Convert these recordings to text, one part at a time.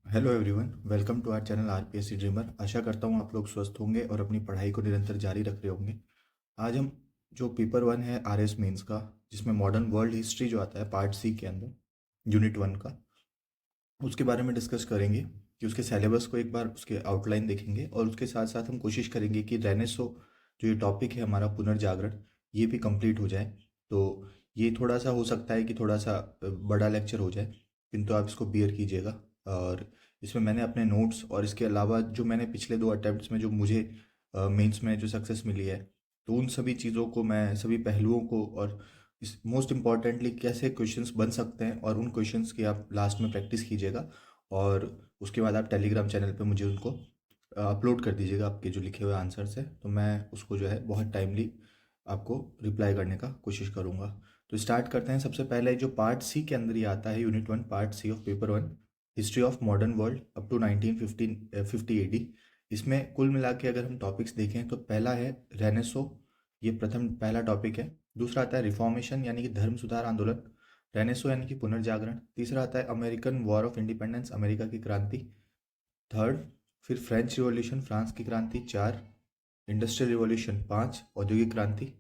Hello everyone, welcome to our channel RPSC dreamer. आशा करता हूँ आप लोग स्वस्थ होंगे और अपनी पढ़ाई को निरंतर जारी रख रहे होंगे। आज हम जो पेपर वन है आरएस मेंस का, जिसमें मॉडर्न वर्ल्ड हिस्ट्री जो आता है पार्ट सी के अंदर, यूनिट वन का, उसके बारे में डिस्कस करेंगे कि उसके सिलेबस को एक बार उसके आउटलाइन देखेंगे और उसके साथ साथ हम कोशिश करेंगे कि रेनेसो जो ये टॉपिक है हमारा पुनर्जागरण, ये भी कंप्लीट हो जाए। तो ये थोड़ा सा हो सकता है कि थोड़ा सा बड़ा लेक्चर हो जाए, किंतु आप इसको बियर कीजिएगा। और इसमें मैंने अपने नोट्स और इसके अलावा जो मैंने पिछले दो अटेम्प्ट्स में जो मुझे मेंस में जो सक्सेस मिली है, तो उन सभी चीज़ों को, मैं सभी पहलुओं को, और इस मोस्ट इम्पॉर्टेंटली कैसे क्वेश्चंस बन सकते हैं, और उन क्वेश्चंस की आप लास्ट में प्रैक्टिस कीजिएगा। और उसके बाद आप टेलीग्राम चैनल पे मुझे उनको अपलोड कर दीजिएगा, आपके जो लिखे हुए आंसर्स हैं, तो मैं उसको जो है बहुत टाइमली आपको रिप्लाई करने का कोशिश करूँगा। तो स्टार्ट करते हैं। सबसे पहले जो पार्ट सी के अंदर ही आता है, unit one part C of paper one, history of modern world up to 1950 AD. इसमें कुल मिला के अगर हम टॉपिक्स देखें तो पहला है रेनेसो, ये प्रथम पहला टॉपिक है। दूसरा आता है रिफॉर्मेशन यानी कि धर्म सुधार आंदोलन, रेनेसो यानी कि पुनर्जागरण। तीसरा आता है American war of independence, America की क्रांति। थर्ड, फिर फ्रेंच रिवॉल्यूशन, फ्रांस की क्रांति। चार, इंडस्ट्रियल रिवॉल्यूशन। पाँच, औद्योगिक क्रांति।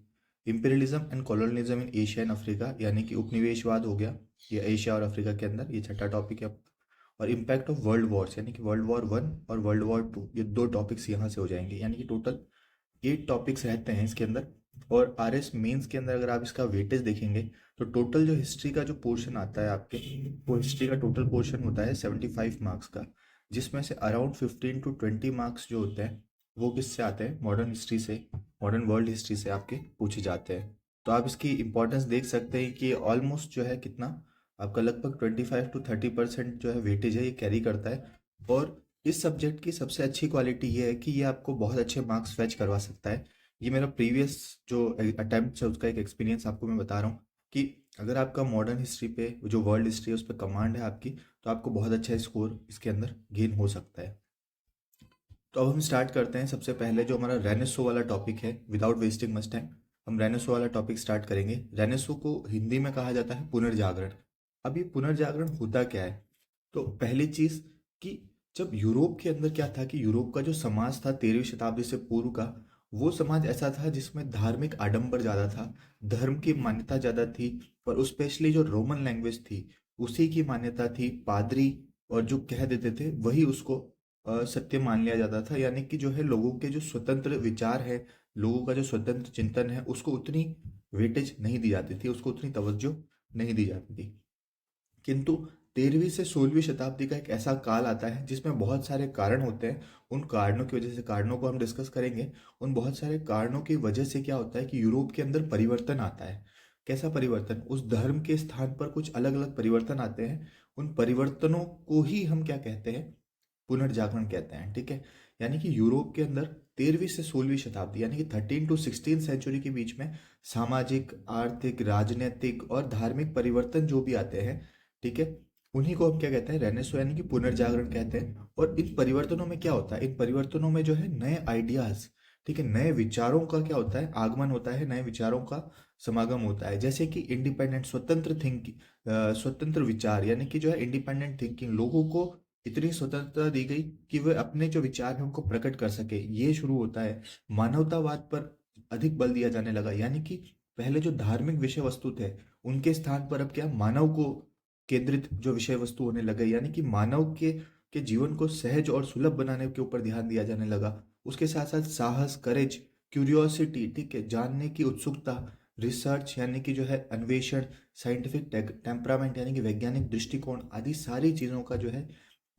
Imperialism and colonialism in Asia and Africa, यानी कि उपनिवेशवाद हो गया ये एशिया और अफ्रीका के अंदर, ये छठा टॉपिक है। और इम्पैक्ट ऑफ वर्ल्ड वॉर्स, यानी कि वर्ल्ड वॉर वन और वर्ल्ड वॉर टू, ये दो टॉपिक्स यहाँ से हो जाएंगे, यानी कि टोटल 8 टॉपिक्स रहते हैं इसके अंदर। और आर एस मेन्स के अंदर अगर आप इसका वेटेज देखेंगे तो टोटल जो हिस्ट्री का जो पोर्शन आता है आपके, वो हिस्ट्री का टोटल पोर्शन होता है 75 मार्क्स का, जिसमें से अराउंड 15 to 20 मार्क्स जो होते हैं वो किससे आते हैं, मॉडर्न हिस्ट्री से, मॉडर्न वर्ल्ड हिस्ट्री से आपके पूछे जाते हैं। तो आप इसकी इंपॉर्टेंस देख सकते हैं कि ऑलमोस्ट जो है कितना, आपका लगभग 25 to 30% जो है वेटेज है, ये कैरी करता है। और इस सब्जेक्ट की सबसे अच्छी क्वालिटी ये है कि ये आपको बहुत अच्छे मार्क्स फैच करवा सकता है। ये मेरा प्रीवियस जो अटेम्प्ट है उसका एक एक्सपीरियंस आपको मैं बता रहा हूँ कि अगर आपका मॉडर्न हिस्ट्री पे, जो वर्ल्ड हिस्ट्री है उस पर कमांड है आपकी, तो आपको बहुत अच्छा स्कोर इसके अंदर गेन हो सकता है। तो अब हम स्टार्ट करते हैं। सबसे पहले जो हमारा रेनेसो वाला टॉपिक है, विदाउट वेस्टिंग मच टाइम, हम रेनेसो वाला टॉपिक स्टार्ट करेंगे। रेनेसो को हिंदी में कहा जाता है पुनर्जागरण। अब ये पुनर्जागरण होता क्या है? तो पहली चीज कि जब यूरोप के अंदर क्या था कि यूरोप का जो समाज था 13वीं शताब्दी से पूर्व का, वो समाज ऐसा था जिसमें धार्मिक आडंबर ज्यादा था, धर्म की मान्यता ज्यादा थी। और स्पेशली जो रोमन लैंग्वेज थी उसी की मान्यता थी। पादरी और जो कह देते थे वही उसको सत्य मान लिया जाता था, यानी कि जो है लोगों के जो स्वतंत्र विचार है, लोगों का जो स्वतंत्र चिंतन है, उसको उतनी वेटेज नहीं दी जाती थी, उसको उतनी तवज्जो नहीं दी जाती थी। किंतु 13वीं से 16वीं शताब्दी का एक ऐसा काल आता है जिसमें बहुत सारे कारण होते हैं। उन कारणों की वजह से, कारणों को हम डिस्कस करेंगे, उन बहुत सारे कारणों की वजह से क्या होता है कि यूरोप के अंदर परिवर्तन आता है। कैसा परिवर्तन? उस धर्म के स्थान पर कुछ अलग अलग परिवर्तन आते हैं। उन परिवर्तनों को ही हम क्या कहते हैं, पुनर्जागरण कहते हैं। ठीक है, यानी कि यूरोप के अंदर 13वीं से 16वीं शताब्दी, यानी कि 13 to 16 सेंचुरी के बीच में सामाजिक, आर्थिक, राजनीतिक और धार्मिक परिवर्तन जो भी आते हैं, ठीक है, उन्हीं को हम क्या कहते हैं, रेनेसो यानी कि पुनर्जागरण कहते हैं। और इन परिवर्तनों में क्या होता है, इन परिवर्तनों में जो है नए आइडियाज, ठीक है, नए विचारों का क्या होता है, आगमन होता है, नए विचारों का समागम होता है। जैसे कि इंडिपेंडेंट, स्वतंत्र थिंकिंग, स्वतंत्र विचार, यानी कि जो है इंडिपेंडेंट थिंकिंग, लोगों को इतनी स्वतंत्रता दी गई कि वे अपने जो विचार हैं उनको प्रकट कर सके, ये शुरू होता है। मानवतावाद पर अधिक बल दिया जाने लगा, यानी कि पहले जो धार्मिक विषय वस्तु थे उनके स्थान पर अब क्या, मानव को केंद्रित जो विषय वस्तु होने लगे, यानी कि मानव के जीवन को सहज और सुलभ बनाने के ऊपर ध्यान दिया जाने लगा। उसके साथ साथ साहस, करेज, क्यूरियोसिटी, ठीक है, जानने की उत्सुकता, रिसर्च यानी कि जो है अन्वेषण, साइंटिफिक टेम्परामेंट यानी कि वैज्ञानिक दृष्टिकोण, आदि सारी चीज़ों का जो है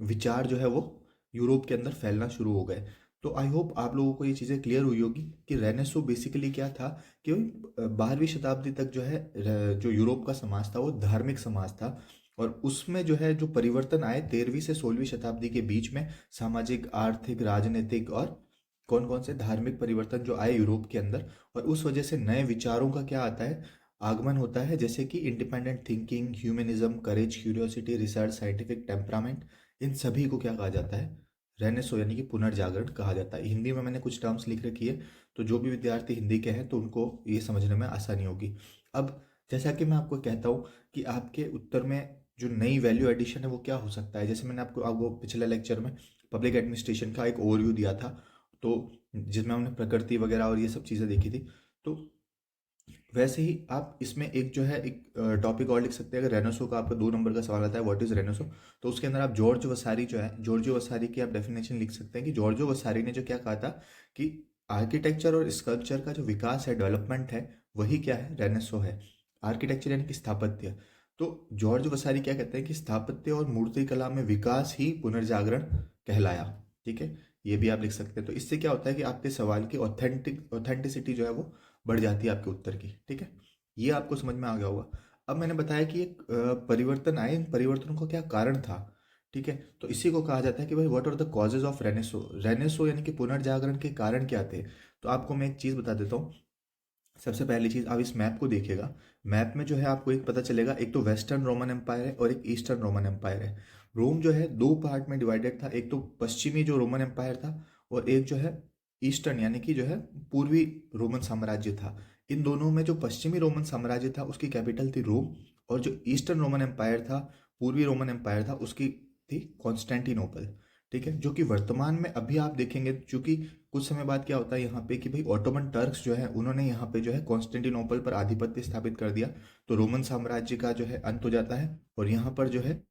विचार जो है वो यूरोप के अंदर फैलना शुरू हो गए। तो आई होप आप लोगों को ये चीज़ें क्लियर हुई होगी कि रेनेसो बेसिकली क्या था, कि 12वीं शताब्दी तक जो है जो यूरोप का समाज था वो धार्मिक समाज था। और उसमें जो है जो परिवर्तन आए 13वीं से 16वीं शताब्दी के बीच में, सामाजिक, आर्थिक, राजनीतिक और कौन कौन से धार्मिक परिवर्तन जो आए यूरोप के अंदर, और उस वजह से नए विचारों का क्या आता है, आगमन होता है। जैसे कि इंडिपेंडेंट थिंकिंग, ह्यूमनिज्म, करेज, क्यूरियोसिटी, रिसर्च, साइंटिफिक टेम्परामेंट, इन सभी को क्या कहा जाता है, रेनेसो यानी कि पुनर्जागरण कहा जाता है। हिंदी में मैंने कुछ टर्म्स लिख रखी है, तो जो भी विद्यार्थी हिंदी के हैं तो उनको ये समझने में आसानी होगी। अब जैसा कि मैं आपको कहता हूँ कि आपके उत्तर में जो नई वैल्यू एडिशन है वो क्या हो सकता है। जैसे मैंने आपको आपको पिछले लेक्चर में पब्लिक एडमिनिस्ट्रेशन का एक ओवरव्यू दिया था, तो जिसमें हमने प्रकृति वगैरह और ये सब चीज़ें देखी थी। तो वैसे ही आप इसमें एक जो है एक टॉपिक और लिख सकते हैं। अगर रेनेसो का आपका 2 नंबर का सवाल आता है व्हाट इज रेनेसो, तो उसके अंदर आप जॉर्ज वसारी जो है, जॉर्जो वसारी की आप डेफिनेशन लिख सकते हैं कि जॉर्जो वसारी ने जो क्या कहा था कि आर्किटेक्चर और स्कल्पचर का जो विकास है, डेवलपमेंट है, वही क्या है, रेनेसो है। आर्किटेक्चर यानी कि स्थापत्य। तो जॉर्ज वसारी क्या कहते हैं कि स्थापत्य और मूर्तिकला में विकास ही पुनर्जागरण कहलाया। ठीक है, ये भी आप लिख सकते हैं। तो इससे क्या होता है कि आपके सवाल की ऑथेंटिसिटी जो है वो बढ़ जाती है आपके उत्तर की। ठीक है, ये आपको समझ में आ गया होगा। अब मैंने बताया कि एक परिवर्तन आए, इन परिवर्तनों का क्या कारण था। ठीक है, तो इसी को कहा जाता है कि भाई what are the causes of renaissance. Renaissance यानी कि पुनर्जागरण के कारण क्या थे। तो आपको मैं एक चीज़ बता देता हूँ। सबसे पहली चीज़, आप इस मैप को देखिएगा। मैप में जो है आपको एक पता चलेगा, एक तो वेस्टर्न रोमन एम्पायर है और एक ईस्टर्न रोमन एम्पायर है। रोम जो है दो पार्ट में डिवाइडेड था, एक तो पश्चिमी जो रोमन एम्पायर था, और एक जो है ईस्टर्न यानी कि जो है पूर्वी रोमन साम्राज्य था। इन दोनों में जो पश्चिमी रोमन साम्राज्य था उसकी कैपिटल थी रोम, और जो ईस्टर्न रोमन एम्पायर था, पूर्वी रोमन एम्पायर था, उसकी थी कॉन्स्टेंटिनोपल। ठीक है, जो कि वर्तमान में अभी आप देखेंगे, चूंकि कुछ समय बाद क्या होता है यहाँ पे कि भाई ऑटोमन टर्क्स जो है उन्होंने यहाँ पे जो है कॉन्स्टेंटिनोपल पर आधिपत्य स्थापित कर दिया। तो रोमन साम्राज्य का जो है अंत हो जाता है, और यहाँ पर जो है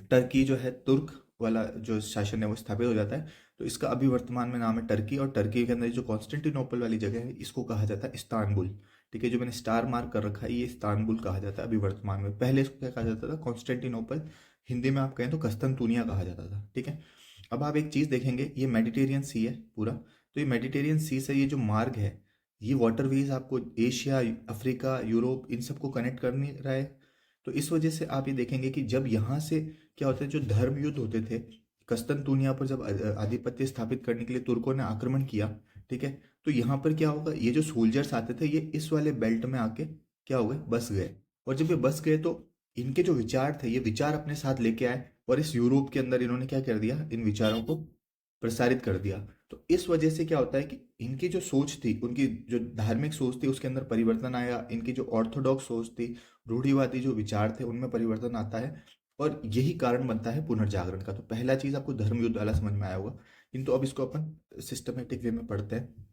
टर्की जो है, तुर्क वाला जो शासन है वो स्थापित हो जाता है। तो इसका अभी वर्तमान में नाम है टर्की, और टर्की के अंदर जो कॉन्स्टेंटिनोपल वाली जगह है इसको कहा जाता है इस्तानबुल। ठीक है, जो मैंने स्टार मार्क कर रखा है ये इस्तानबुल कहा जाता है अभी वर्तमान में। पहले इसको क्या कहा जाता था, कॉन्स्टेंटिनोपल। हिंदी में आप कहें तो कस्तंतुनिया कहा जाता था। ठीक है, अब आप एक चीज़ देखेंगे, ये मेडिटेरियन सी है पूरा। तो ये मेडिटेरियन सी से ये जो मार्ग है, ये वाटरवेज आपको एशिया, अफ्रीका, यूरोप, इन सबको कनेक्ट कर नहीं रहा है। तो इस वजह से आप ये देखेंगे कि जब यहाँ से क्या होता है, जो धर्म युद्ध होते थे, कस्तंतुनिया पर जब आधिपत्य स्थापित करने के लिए तुर्कों ने आक्रमण किया, ठीक है, तो यहाँ पर क्या होगा, ये जो सोल्जर्स आते थे ये इस वाले बेल्ट में आके क्या हो गए, बस गए। और जब ये बस गए तो इनके जो विचार थे, ये विचार अपने साथ लेके आए, और इस यूरोप के अंदर इन्होंने क्या कर दिया, इन विचारों को प्रसारित कर दिया। तो इस वजह से क्या होता है कि इनकी जो सोच थी, उनकी जो धार्मिक सोच थी उसके अंदर परिवर्तन आया। इनकी जो ऑर्थोडॉक्स सोच थी, रूढ़िवादी जो विचार थे, उनमें परिवर्तन आता है, और यही कारण बनता है पुनर्जागरण का। तो पहला चीज आपको धर्म युद्ध वाला समझ में आया होगा, किंतु अब इसको अपन सिस्टमेटिक वे में पढ़ते हैं।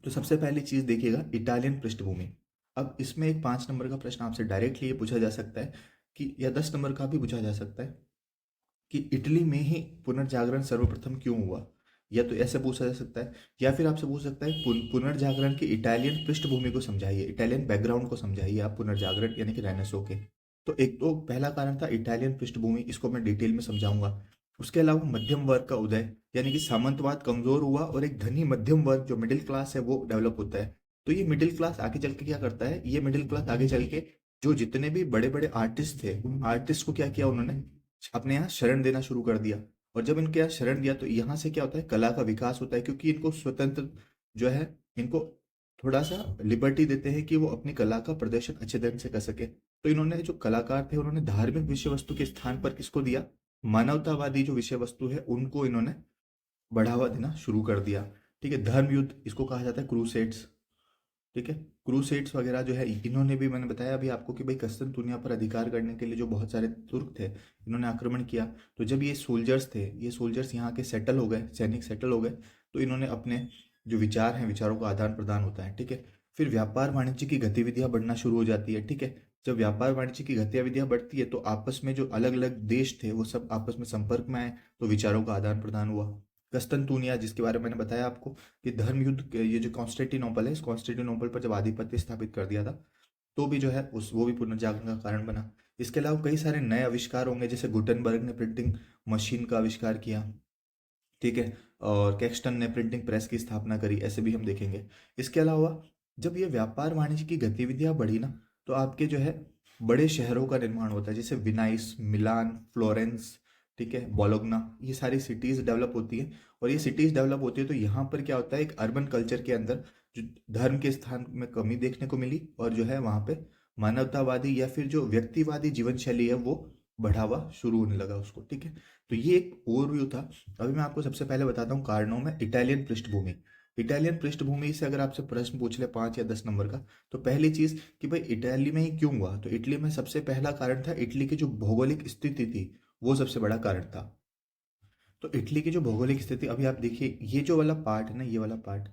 तो सबसे पहली चीज देखिएगा, इटालियन पृष्ठभूमि। अब इसमें एक 5 नंबर का प्रश्न आपसे डायरेक्टली ये पूछा जा सकता है कि, या 10 नंबर का भी पूछा जा सकता है कि इटली में ही पुनर्जागरण सर्वप्रथम क्यों हुआ। या तो ऐसे पूछा जा सकता है, या फिर आपसे पूछ सकता है पुनर्जागरण की इटालियन पृष्ठभूमि को समझाइए, इटालियन बैकग्राउंड को समझाइए आप पुनर्जागरण यानी कि रेनेसो के। तो एक तो पहला कारण था इटालियन पृष्ठभूमि, इसको मैं डिटेल में समझाऊंगा। उसके अलावा मध्यम वर्ग का उदय, यानी कि सामंतवाद कमजोर हुआ और एक धनी मध्यम वर्ग जो मिडिल क्लास है वो डेवलप होता है। तो ये मिडिल क्लास आगे चल के क्या करता है, ये मिडिल क्लास आगे चल के जो जितने भी बड़े बड़े आर्टिस्ट थे, उन आर्टिस्ट को क्या किया उन्होंने, अपने यहाँ शरण देना शुरू कर दिया। और जब इनके यहाँ शरण दिया तो यहाँ से क्या होता है, कला का विकास होता है, क्योंकि इनको स्वतंत्र जो है, इनको थोड़ा सा लिबर्टी देते हैं कि वो अपनी कला का प्रदर्शन अच्छे ढंग से कर सके। तो इन्होंने जो कलाकार थे उन्होंने धार्मिक विषय वस्तु के स्थान पर किसको दिया, मानवतावादी जो विषय वस्तु है उनको इन्होंने बढ़ावा देना शुरू कर दिया। ठीक है, धर्म युद्ध इसको कहा जाता है क्रूसेड्स। ठीक है, क्रूसेड्स वगैरह जो है, इन्होंने भी, मैंने बताया अभी आपको कि भाई कस्तूनतुनिया पर अधिकार करने के लिए जो बहुत सारे तुर्क थे, इन्होंने आक्रमण किया। तो जब ये सोल्जर्स थे, ये सोल्जर्स यहाँ के सेटल हो गए, सैनिक सेटल हो गए, तो इन्होंने अपने जो विचार हैं, विचारों का आदान प्रदान होता है। ठीक है, फिर व्यापार वाणिज्य की गतिविधियां बढ़ना शुरू हो जाती है। ठीक है, जब व्यापार वाणिज्य की गतिविधियां बढ़ती है तो आपस में जो अलग अलग देश थे वो सब आपस में संपर्क में आए, तो विचारों का आदान प्रदान हुआ। कस्तंतुनिया जिसके बारे में मैंने बताया आपको कि धर्म युद्ध ये जो कॉन्स्टेंटिनोपल है, इस कॉन्स्टेंटिनोपल पर जब आधिपत्य स्थापित कर दिया था, तो भी जो है उस वो भी पुनर्जागरण का कारण बना। इसके अलावा कई सारे नए आविष्कार होंगे, जैसे गुटनबर्ग ने प्रिंटिंग मशीन का आविष्कार किया। ठीक है, और कैक्सटन ने प्रिंटिंग प्रेस की स्थापना करी, ऐसे भी हम देखेंगे। इसके अलावा जब ये व्यापार वाणिज्य की गतिविधियां बढ़ी ना, तो आपके जो है बड़े शहरों का निर्माण होता है, जैसे विनाइस, मिलान, फ्लोरेंस, ठीक है, बोलोग्ना, ये सारी सिटीज़ डेवलप होती है। और ये सिटीज़ डेवलप होती है तो यहाँ पर क्या होता है, एक अर्बन कल्चर के अंदर जो धर्म के स्थान में कमी देखने को मिली, और जो है वहाँ पे मानवतावादी या फिर जो व्यक्तिवादी जीवन शैली है वो बढ़ावा शुरू होने लगा उसको। ठीक है, तो ये एक ओवरव्यू था। अभी मैं आपको सबसे पहले बताता हूँ कारणों में इटालियन पृष्ठभूमि। इटालियन पृष्ठभूमि से अगर आपसे प्रश्न पूछ ले 5 या 10 नंबर का, तो पहली चीज कि भाई इटाली में ही क्यों हुआ, तो इटली में सबसे पहला कारण था इटली की जो भौगोलिक स्थिति थी, वो सबसे बड़ा कारण था। तो इटली की जो भौगोलिक स्थिति, अभी आप देखिए ये जो वाला पार्ट है ना, ये वाला पार्ट,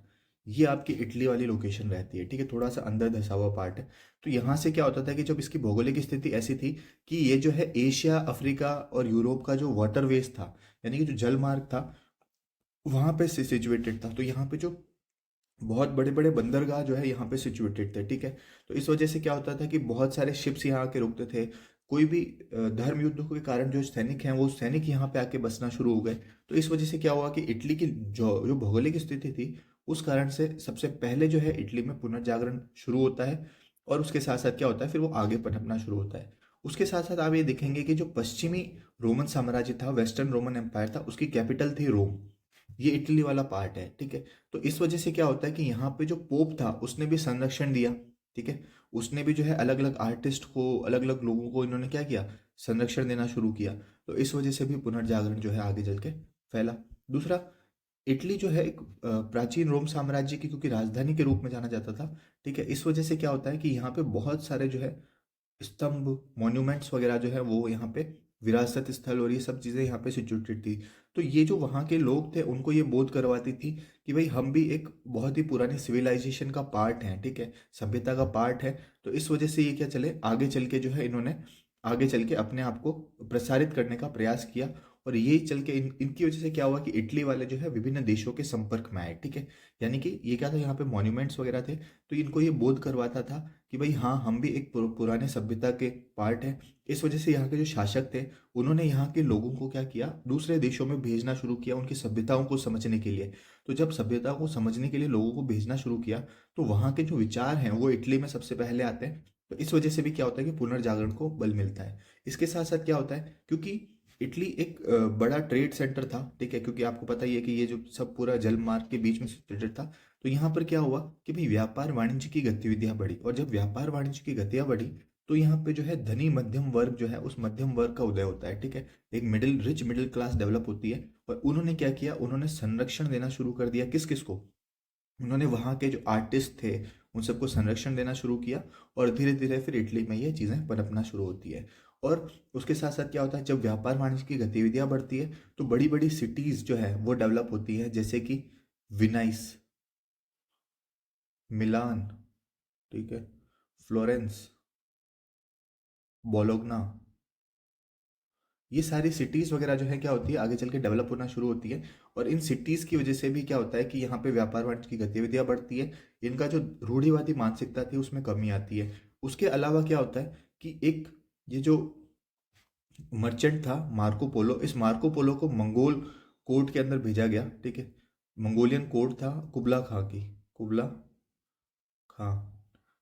ये आपकी इटली वाली लोकेशन रहती है, ठीक है, थोड़ा सा अंदर धसा हुआ पार्ट है। तो यहाँ से क्या होता था कि जब इसकी भौगोलिक स्थिति ऐसी थी कि ये जो है एशिया, अफ्रीका और यूरोप का जो वाटरवेज था, यानी कि जो जल मार्ग था, वहाँ पे सिचुएटेड था। तो यहाँ पे जो बहुत बड़े बड़े बंदरगाह जो है यहाँ पे सिचुएटेड थे, ठीक है। तो इस वजह से क्या होता था कि बहुत सारे शिप्स यहाँ आके रुकते थे। कोई भी धर्म युद्धों के कारण जो सैनिक हैं वो सैनिक यहाँ पे आके बसना शुरू हो गए। तो इस वजह से क्या हुआ कि इटली की जो जो भौगोलिक स्थिति थी, उस कारण से सबसे पहले जो है इटली में पुनर्जागरण शुरू होता है। और उसके साथ साथ क्या होता है, फिर वो आगे पनपना शुरू होता है। उसके साथ साथ आप ये देखेंगे कि जो पश्चिमी रोमन साम्राज्य था, वेस्टर्न रोमन एम्पायर था, उसकी कैपिटल थी रोम। ये इटली वाला पार्ट है, ठीक है। तो इस वजह से क्या होता है कि यहाँ पे जो पोप था उसने भी संरक्षण दिया, ठीक है। उसने भी जो है अलग अलग आर्टिस्ट को, अलग अलग लोगों को इन्होंने क्या किया, संरक्षण देना शुरू किया। तो इस वजह से भी पुनर्जागरण जो है आगे चल के फैला। दूसरा, इटली जो है एक प्राचीन रोम साम्राज्य की क्योंकि राजधानी के रूप में जाना जाता था, ठीक है। इस वजह से क्या होता है कि यहाँ पे बहुत सारे जो है स्तंभ, मॉन्यूमेंट्स वगैरह जो है वो यहाँ पे विरासत स्थल और ये सब चीज़ें यहाँ पे सिचुएटेड थी। तो ये जो वहाँ के लोग थे उनको ये बोध करवाती थी कि भाई हम भी एक बहुत ही पुरानी सिविलाइजेशन का पार्ट हैं, ठीक है, सभ्यता का पार्ट है। तो इस वजह से ये क्या चले आगे चल के जो है इन्होंने आगे चल के अपने आप को प्रसारित करने का प्रयास किया। और यही चल के इनकी वजह से क्या हुआ कि इटली वाले जो है विभिन्न देशों के संपर्क में आए, ठीक है। यानी कि ये क्या था, यहाँ पे मॉन्यूमेंट्स वगैरह थे, तो इनको ये बोध करवाता था कि भाई हाँ हम भी एक पुराने सभ्यता के पार्ट हैं। इस वजह से यहाँ के जो शासक थे उन्होंने यहाँ के लोगों को क्या किया, दूसरे देशों में भेजना शुरू किया उनकी सभ्यताओं को समझने के लिए। तो जब सभ्यताओं को समझने के लिए लोगों को भेजना शुरू किया, तो वहाँ के जो विचार हैं वो इटली में सबसे पहले आते हैं। तो इस वजह से भी क्या होता है कि पुनर्जागरण को बल मिलता है। इसके साथ साथ क्या होता है, क्योंकि इटली एक बड़ा ट्रेड सेंटर था, ठीक है, क्योंकि आपको पता ही है कि ये जो सब पूरा जल मार्ग के बीच में सिचुएटेड था। तो यहाँ पर क्या हुआ कि भाई व्यापार वाणिज्य की गतिविधियां बढ़ी, और जब व्यापार वाणिज्य की गतियां बढ़ी तो यहाँ पे जो है धनी मध्यम वर्ग जो है उस मध्यम वर्ग का उदय होता है, ठीक है। एक रिच मिडिल क्लास डेवलप होती है। और उन्होंने क्या किया, उन्होंने संरक्षण देना शुरू कर दिया, किस किस को, उन्होंने वहाँ के जो आर्टिस्ट थे उन सबको संरक्षण देना शुरू किया। और धीरे धीरे फिर इटली में ये चीज़ें पनपना शुरू होती है। और उसके साथ साथ क्या होता है, जब व्यापार वाणिज्य की गतिविधियां बढ़ती है तो बड़ी बड़ी सिटीज़ जो है वो डेवलप होती है, जैसे कि विनाइस, मिलान, ठीक है, फ्लोरेंस, बोलोग्ना, ये सारी सिटीज़ वगैरह जो है क्या होती है आगे चल के डेवलप होना शुरू होती है। और इन सिटीज़ की वजह से भी क्या होता है कि यहाँ पे व्यापार वाणिज्य की गतिविधियां बढ़ती है। इनका जो रूढ़िवादी मानसिकता थी उसमें कमी आती है। उसके अलावा क्या होता है कि एक ये जो मर्चेंट था मार्को पोलो, इस मार्को पोलो को मंगोल कोर्ट के अंदर भेजा गया, ठीक है। मंगोलियन कोर्ट था कुबला खां की, कुबला खां,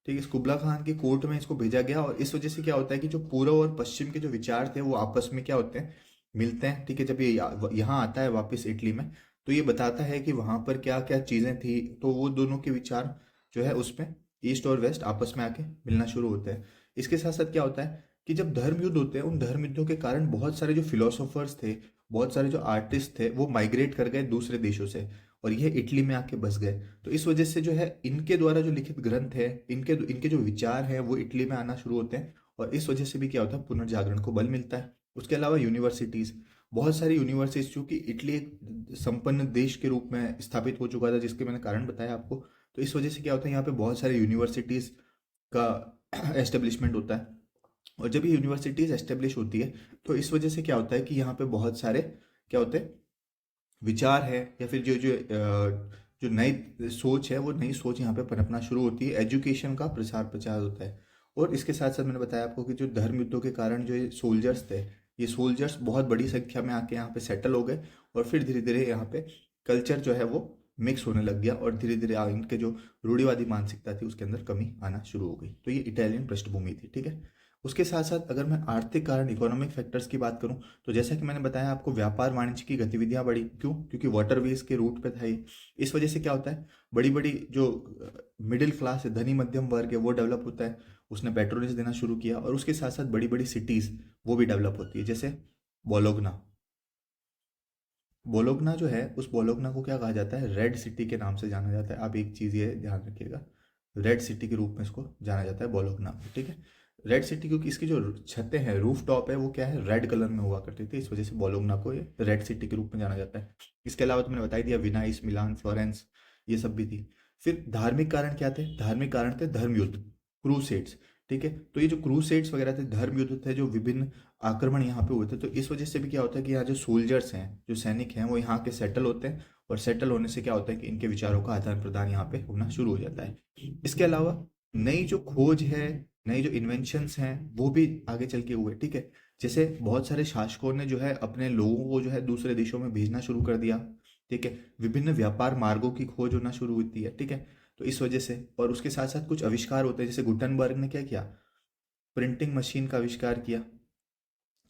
ठीक है। इस कुबला खान के कोर्ट में इसको भेजा गया। और इस वजह से क्या होता है कि जो पूर्व और पश्चिम के जो विचार थे वो आपस में क्या होते हैं, मिलते हैं, ठीक है। जब ये यहाँ आता है वापस इटली में, तो ये बताता है कि वहाँ पर क्या क्या चीज़ें थी। तो वो दोनों के विचार जो है उसमें ईस्ट और वेस्ट आपस में आके मिलना शुरू होते हैं। इसके साथ साथ क्या होता है कि जब धर्म युद्ध होते हैं, उन धर्म युद्धों के कारण बहुत सारे जो फिलोसोफर्स थे, बहुत सारे जो आर्टिस्ट थे, वो माइग्रेट कर गए दूसरे देशों से, और ये इटली में आके बस गए। तो इस वजह से जो है इनके द्वारा जो लिखित ग्रंथ है, इनके इनके जो विचार हैं वो इटली में आना शुरू होते हैं। और इस वजह से भी क्या होता है, पुनर्जागरण को बल मिलता है। उसके अलावा यूनिवर्सिटीज़, बहुत सारी यूनिवर्सिटीज, चूंकि इटली एक संपन्न देश के रूप में स्थापित हो चुका था जिसके मैंने कारण बताया आपको। तो इस वजह से क्या होता है यहाँ पे बहुत सारे यूनिवर्सिटीज़ का एस्टेब्लिशमेंट होता है। और जब ये यूनिवर्सिटीज़ एस्टेब्लिश होती है तो इस वजह से क्या होता है कि यहाँ पे बहुत सारे क्या होते हैं, विचार है, या फिर जो जो जो नई सोच है वो नई सोच यहाँ पे पनपना शुरू होती है। एजुकेशन का प्रसार प्रचार होता है। और इसके साथ साथ मैंने बताया आपको कि जो धर्म युद्धों के कारण जो ये सोल्जर्स थे, ये सोल्जर्स बहुत बड़ी संख्या में आके यहाँ पे सेटल हो गए। और फिर धीरे धीरे यहाँ पे कल्चर जो है वो मिक्स होने लग गया, और धीरे धीरे इनके जो रूढ़िवादी मानसिकता थी उसके अंदर कमी आना शुरू हो गई। तो ये इटालियन पृष्ठभूमि थी, ठीक है। उसके साथ साथ अगर मैं आर्थिक कारण, इकोनॉमिक फैक्टर्स की बात करूं, तो जैसा कि मैंने बताया आपको, व्यापार वाणिज्य की गतिविधियां बढ़ी, क्यों, क्योंकि वाटरवेज के रूट पे था ये। इस वजह से क्या होता है, बड़ी बड़ी जो मिडिल क्लास है, धनी मध्यम वर्ग है, वो डेवलप होता है। उसने पेट्रोनेज देना शुरू किया। और उसके साथ साथ बड़ी बड़ी सिटीज़ वो भी डेवलप होती है, जैसे बोलोगना, बोलोगना जो है, उस बोलोगना को क्या कहा जाता है, रेड सिटी के नाम से जाना जाता है। आप एक चीज़ ये ध्यान रखिएगा, रेड सिटी के रूप में इसको जाना जाता है बोलोगना को, ठीक है। रेड सिटी क्योंकि इसकी जो छतें हैं, रूफ टॉप है, वो क्या है, रेड कलर में हुआ करती थी, इस वजह से बोलोगना को ये रेड सिटी के रूप में जाना जाता है। इसके अलावा तो मैंने बता ही दिया, विनाइस, मिलान, फ्लोरेंस, ये सब भी थी। फिर धार्मिक कारण क्या थे, धार्मिक कारण थे धर्म युद्ध, क्रूसेड्स, ठीक है। तो ये जो क्रूसेड्स वगैरह थे, धर्म युद्ध थे, जो विभिन्न आक्रमण यहाँ पे हुए थे, तो इस वजह से भी क्या होता है कि यहाँ जो सोल्जर्स हैं, जो सैनिक हैं, वो यहाँ के सेटल होते हैं, और सेटल होने से क्या होता है कि इनके विचारों का आदान प्रदान यहाँ पे होना शुरू हो जाता है। इसके अलावा नई जो खोज है, नई जो इन्वेंशंस हैं, वो भी आगे चल के हुए, ठीक है। जैसे बहुत सारे शासकों ने जो है अपने लोगों को जो है दूसरे देशों में भेजना शुरू कर दिया, ठीक है। विभिन्न व्यापार मार्गों की खोज होना शुरू होती है, ठीक है। तो इस वजह से, और उसके साथ साथ कुछ आविष्कार होते हैं, जैसे गुटनबर्ग ने क्या किया, प्रिंटिंग मशीन का आविष्कार किया,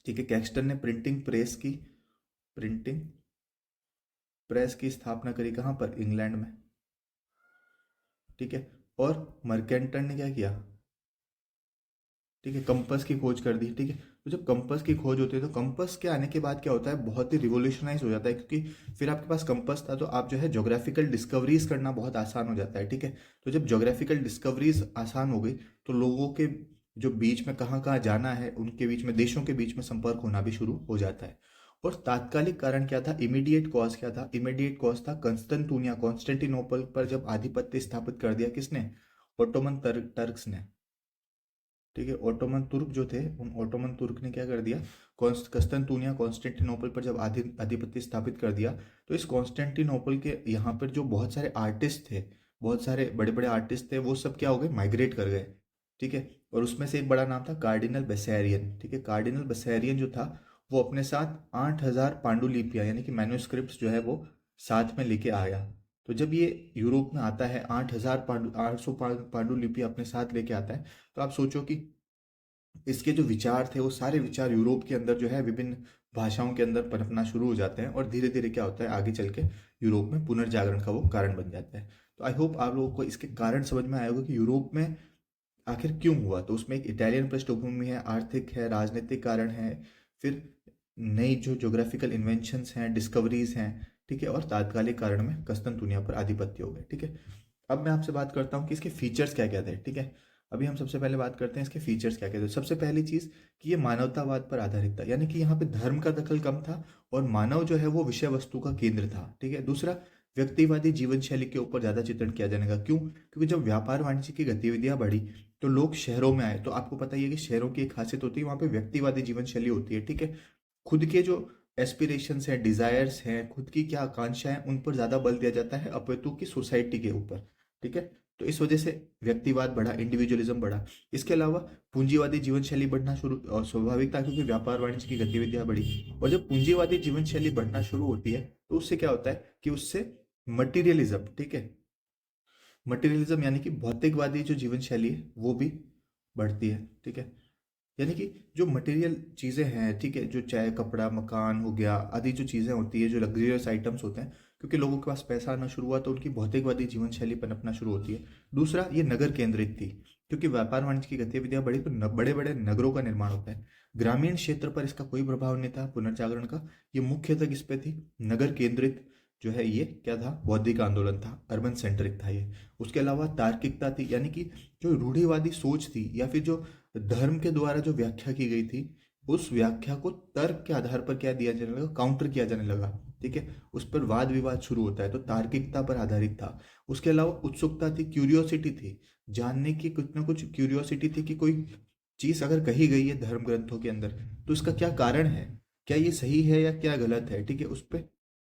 ठीक है। कैक्सटन ने प्रिंटिंग प्रेस की स्थापना करी, कहाँ पर, इंग्लैंड में, ठीक है। और मर्केंटन ने क्या किया, ठीक है, कंपस की खोज कर दी, ठीक है। तो जब कंपस की खोज होती है, तो कंपस के आने के बाद क्या होता है, बहुत ही रिवोल्यूशनाइज हो जाता है, क्योंकि फिर आपके पास कंपस था, तो आप जो है जोग्राफिकल डिस्कवरीज करना बहुत आसान हो जाता है, ठीक है। तो जब जोग्राफिकल डिस्कवरीज आसान हो गई, तो लोगों के जो बीच में कहाँ कहाँ जाना है, उनके बीच में, देशों के बीच में संपर्क होना भी शुरू हो जाता है। और तात्कालिक कारण क्या था, इमीडिएट कॉज क्या था, इमीडिएट कॉज था कंस्तंतुनिया, कॉन्स्टेंटिनोपल पर जब आधिपत्य स्थापित कर दिया, किसने, ओटोमन टर्क्स ने, ठीक है। ओटोमन तुर्क जो थे, उन ओटोमन तुर्क ने क्या कर दिया, कस्तंतुनिया, कॉन्स्टेंटिनोपल पर जब आधिपत्य स्थापित कर दिया, तो इस कॉन्स्टेंटिनोपल के यहाँ पर जो बहुत सारे आर्टिस्ट थे, बहुत सारे बड़े बड़े आर्टिस्ट थे, वो सब क्या हो गए, माइग्रेट कर गए, ठीक है। और उसमें से एक बड़ा नाम था कार्डिनल बेसेरियन, ठीक है। कार्डिनल बेसेरियन जो था, वो अपने साथ 8,000 पांडुलिपियाँ, यानी कि मैन्युस्क्रिप्ट जो है वो साथ में लेके आया। तो जब ये यूरोप में आता है, 8,000 800 पांडुलिपि अपने साथ लेके आता है, तो आप सोचो कि इसके जो विचार थे, वो सारे विचार यूरोप के अंदर जो है विभिन्न भाषाओं के अंदर पनपना शुरू हो जाते हैं, और धीरे धीरे क्या होता है, आगे चल के यूरोप में पुनर्जागरण का वो कारण बन जाता है। तो आई होप आप लोगों को इसके कारण समझ में आया होगा कि यूरोप में आखिर क्यों हुआ। तो उसमें एक इटालियन पृष्ठभूमि है, आर्थिक है, राजनीतिक कारण है, फिर नई जो ज्योग्राफिकल इन्वेंशंस हैं, डिस्कवरीज हैं, ठीक है। और तात्कालिक कारण में कस्तूनतुनिया पर आधिपत्य हो गए, ठीक है। अब मैं आपसे बात करता हूँ कि इसके फीचर्स क्या क्या थे, ठीक है। अभी हम सबसे पहले बात करते हैं इसके फीचर्स क्या क्या थे। सबसे पहली चीज़ कि ये मानवतावाद पर आधारित था, यानी कि यहाँ पे धर्म का दखल कम था, और मानव जो है वो विषय वस्तु का केंद्र था, ठीक है। दूसरा, व्यक्तिवादी जीवन शैली के ऊपर ज़्यादा चित्रण किया जाने का, क्यों, क्योंकि जब व्यापार वाणिज्य की गतिविधियाँ बढ़ी, तो लोग शहरों में आए। तो आपको पता ही है कि शहरों की एक खासियत होती है, वहाँ पे व्यक्तिवादी जीवन शैली होती है, ठीक है। खुद के जो एस्पिरेशंस हैं, डिजायर्स हैं, खुद की क्या आकांक्षाएं हैं, उन पर ज़्यादा बल दिया जाता है अपितु की सोसाइटी के ऊपर, ठीक है। तो इस वजह से व्यक्तिवाद बढ़ा, इंडिविजुअलिज्म बढ़ा। इसके अलावा पूंजीवादी जीवन शैली बढ़ना शुरू, और स्वाभाविक था क्योंकि व्यापार वाणिज्य की गतिविधियां बढ़ी। और जब पूंजीवादी जीवन शैली बढ़ना शुरू होती है, तो उससे क्या होता है कि उससे मटीरियलिज्म, ठीक है, मटेरियलिज्म यानी कि भौतिकवादी जो जीवन शैली है वो भी बढ़ती है, ठीक है। यानी कि जो मटेरियल चीज़ें हैं, ठीक है, जो चाहे कपड़ा, मकान हो गया, आदि जो चीज़ें होती है, जो लग्जरियस आइटम्स होते हैं, क्योंकि लोगों के पास पैसा आना शुरू हुआ, तो उनकी भौतिकवादी जीवन शैली पनपना शुरू होती है। दूसरा, ये नगर केंद्रित थी, क्योंकि व्यापार वाणिज्य की गतिविधियां बढ़ी, तो बड़े बड़े नगरों का निर्माण होता है। ग्रामीण क्षेत्र पर इसका कोई प्रभाव नहीं था पुनर्जागरण का, ये मुख्यतः किस पे थी, नगर केंद्रित जो है, ये क्या था, बौद्धिक आंदोलन था, अर्बन सेंट्रिक था ये। उसके अलावा तार्किकता थी, यानी कि जो रूढ़िवादी सोच थी, या फिर जो धर्म के द्वारा जो व्याख्या की गई थी, उस व्याख्या को तर्क के आधार पर क्या दिया जाने लगा, काउंटर किया जाने लगा, ठीक है। उस पर वाद विवाद शुरू होता है, तो तार्किकता पर आधारित था। उसके अलावा उत्सुकता थी, क्यूरियोसिटी थी, जानने की कुछ ना कुछ क्यूरियोसिटी थी, कि कोई चीज अगर कही गई है धर्म ग्रंथों के अंदर, तो इसका क्या कारण है, क्या ये सही है या क्या गलत है, ठीक है। उस पर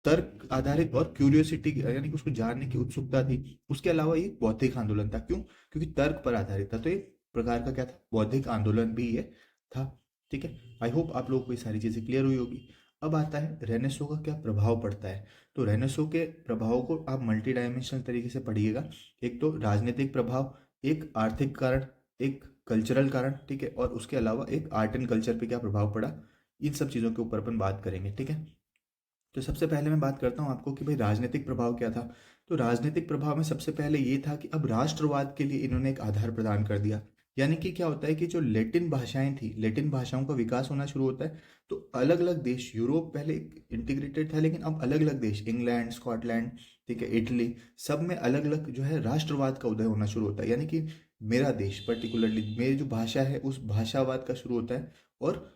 तर्क आधारित और क्यूरियोसिटी, यानी कि उसको जानने की उत्सुकता थी। उसके अलावा ये बौद्धिक आंदोलन था, क्यों, क्योंकि तर्क पर आधारित था, तो एक प्रकार का क्या था, बौद्धिक आंदोलन भी ये था, ठीक है। आई होप आप लोगों को ये सारी चीज़ें क्लियर हुई होगी। अब आता है रेनेसो का क्या प्रभाव पड़ता है। तो रेनेसो के प्रभाव को आप मल्टी डायमेंशनल तरीके से पढ़िएगा। एक तो राजनीतिक प्रभाव, एक आर्थिक कारण, एक कल्चरल कारण, ठीक है, और उसके अलावा एक आर्ट एंड कल्चर पे क्या प्रभाव पड़ा, इन सब चीज़ों के ऊपर अपन बात करेंगे, ठीक है। तो सबसे पहले मैं बात करता हूँ आपको कि भाई राजनीतिक प्रभाव क्या था। तो राजनीतिक प्रभाव में सबसे पहले ये था कि अब राष्ट्रवाद के लिए इन्होंने एक आधार प्रदान कर दिया, यानी कि क्या होता है कि जो लैटिन भाषाएं थी, लैटिन भाषाओं का विकास होना शुरू होता है। तो अलग अलग देश, यूरोप पहले इंटीग्रेटेड था, लेकिन अब अलग अलग देश, इंग्लैंड, स्कॉटलैंड, ठीक है, इटली, सब में अलग अलग जो है राष्ट्रवाद का उदय होना शुरू होता है। यानी कि मेरा देश पर्टिकुलरली, मेरी जो भाषा है उस भाषावाद का शुरू होता है। और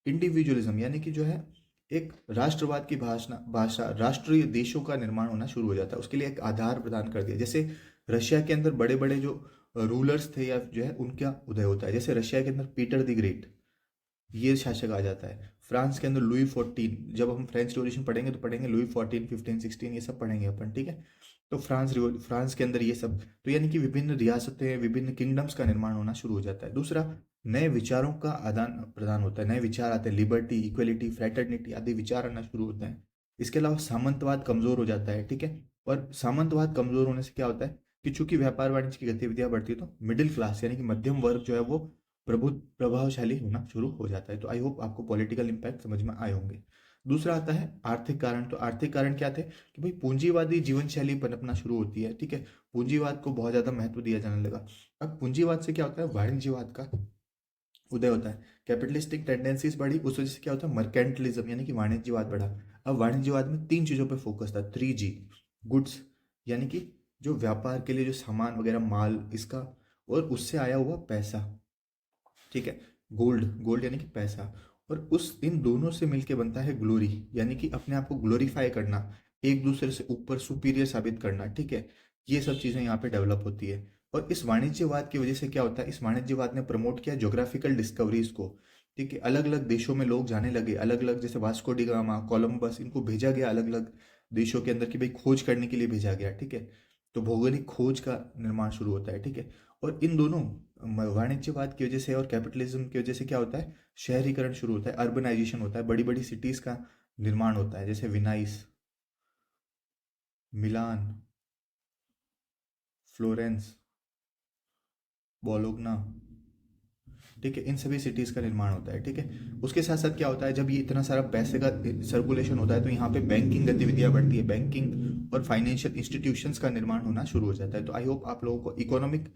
इंडिविजुअलिज्म यानी कि जो है एक राष्ट्रवाद की भाषा भाषा राष्ट्रीय देशों का निर्माण होना शुरू हो जाता है। उसके लिए एक आधार प्रदान कर दिया। जैसे रशिया के अंदर बड़े बड़े जो रूलर्स थे या जो है उनका उदय होता है। जैसे रशिया के अंदर पीटर द ग्रेट, ये शासक आ जाता है। फ्रांस के अंदर लुई 14, जब हम फ्रेंच रिवॉल्यूशन पढ़ेंगे तो पढ़ेंगे लुई 14, 15, 16, ये सब पढ़ेंगे अपन, ठीक है। तो फ्रांस के अंदर ये सब, तो यानी कि विभिन्न रियासतें, विभिन्न किंगडम्स का निर्माण होना शुरू हो जाता है। दूसरा, नए विचारों का आदान प्रदान होता है, नए विचार आते हैं, लिबर्टी, इक्वलिटी, फ्रेटर्निटी आदि विचार आना शुरू होते हैं। इसके अलावा सामंतवाद कमजोर हो जाता है, ठीक है। और सामंतवाद कमजोर होने से क्या होता है कि चूंकि व्यापार वाणिज्य की गतिविधियां बढ़ती है, तो मिडिल क्लास यानी कि मध्यम वर्ग जो है वो प्रभावशाली होना शुरू हो जाता है। तो आई होप आपको पॉलिटिकल इम्पैक्ट समझ में आए होंगे। दूसरा आता है आर्थिक कारण। तो आर्थिक कारण क्या थे कि भाई पूंजीवादी जीवन शैली पनपना शुरू होती है, ठीक है। पूंजीवाद को बहुत ज्यादा महत्व दिया जाने लगा। अब पूंजीवाद से क्या होता है, वाणिज्यवाद का उदय होता है। कैपिटलिस्टिक टेंडेंसीज बढ़ी, उस वजह से क्या होता है, मर्केंटलिज्म यानी कि वाणिज्यवाद बढ़ा। अब वाणिज्यवाद में तीन चीजों पर फोकस था, 3G, गुड्स यानी कि जो व्यापार के लिए जो सामान वगैरह, माल इसका, और उससे आया हुआ पैसा, ठीक है। गोल्ड, गोल्ड यानी कि पैसा। और उस इन दोनों से मिलके बनता है ग्लोरी, यानी कि अपने आप को ग्लोरीफाई करना, एक दूसरे से ऊपर सुपीरियर साबित करना, ठीक है। ये सब चीज़ें यहाँ पे डेवलप होती है। और इस वाणिज्यवाद की वजह से क्या होता है, इस वाणिज्यवाद ने प्रमोट किया ज्योग्राफिकल डिस्कवरीज को, ठीक है। अलग अलग देशों में लोग जाने लगे, अलग अलग, जैसे वास्को डी गामा, कोलंबस, इनको भेजा गया अलग अलग देशों के अंदर कि भाई खोज करने के लिए भेजा गया, ठीक है। तो भौगोलिक खोज का निर्माण शुरू होता है, ठीक है। और इन दोनों वाणिज्यवाद की वजह से और कैपिटलिज्म की वजह से क्या होता है, शहरीकरण शुरू होता है, अर्बनाइजेशन होता है, बड़ी बड़ी सिटीज का निर्माण होता है, जैसे विनाइस, मिलान, फ्लोरेंस, बोलोग्ना, ठीक है। इन सभी सिटीज का निर्माण होता है, ठीक है। उसके साथ साथ क्या होता है, जब ये इतना सारा पैसे का सर्कुलेशन होता है तो यहाँ पे बैंकिंग गतिविधियां बढ़ती है, बैंकिंग और फाइनेंशियल इंस्टीट्यूशंस का निर्माण होना शुरू हो जाता है। तो आई होप आप लोगों को इकोनॉमिक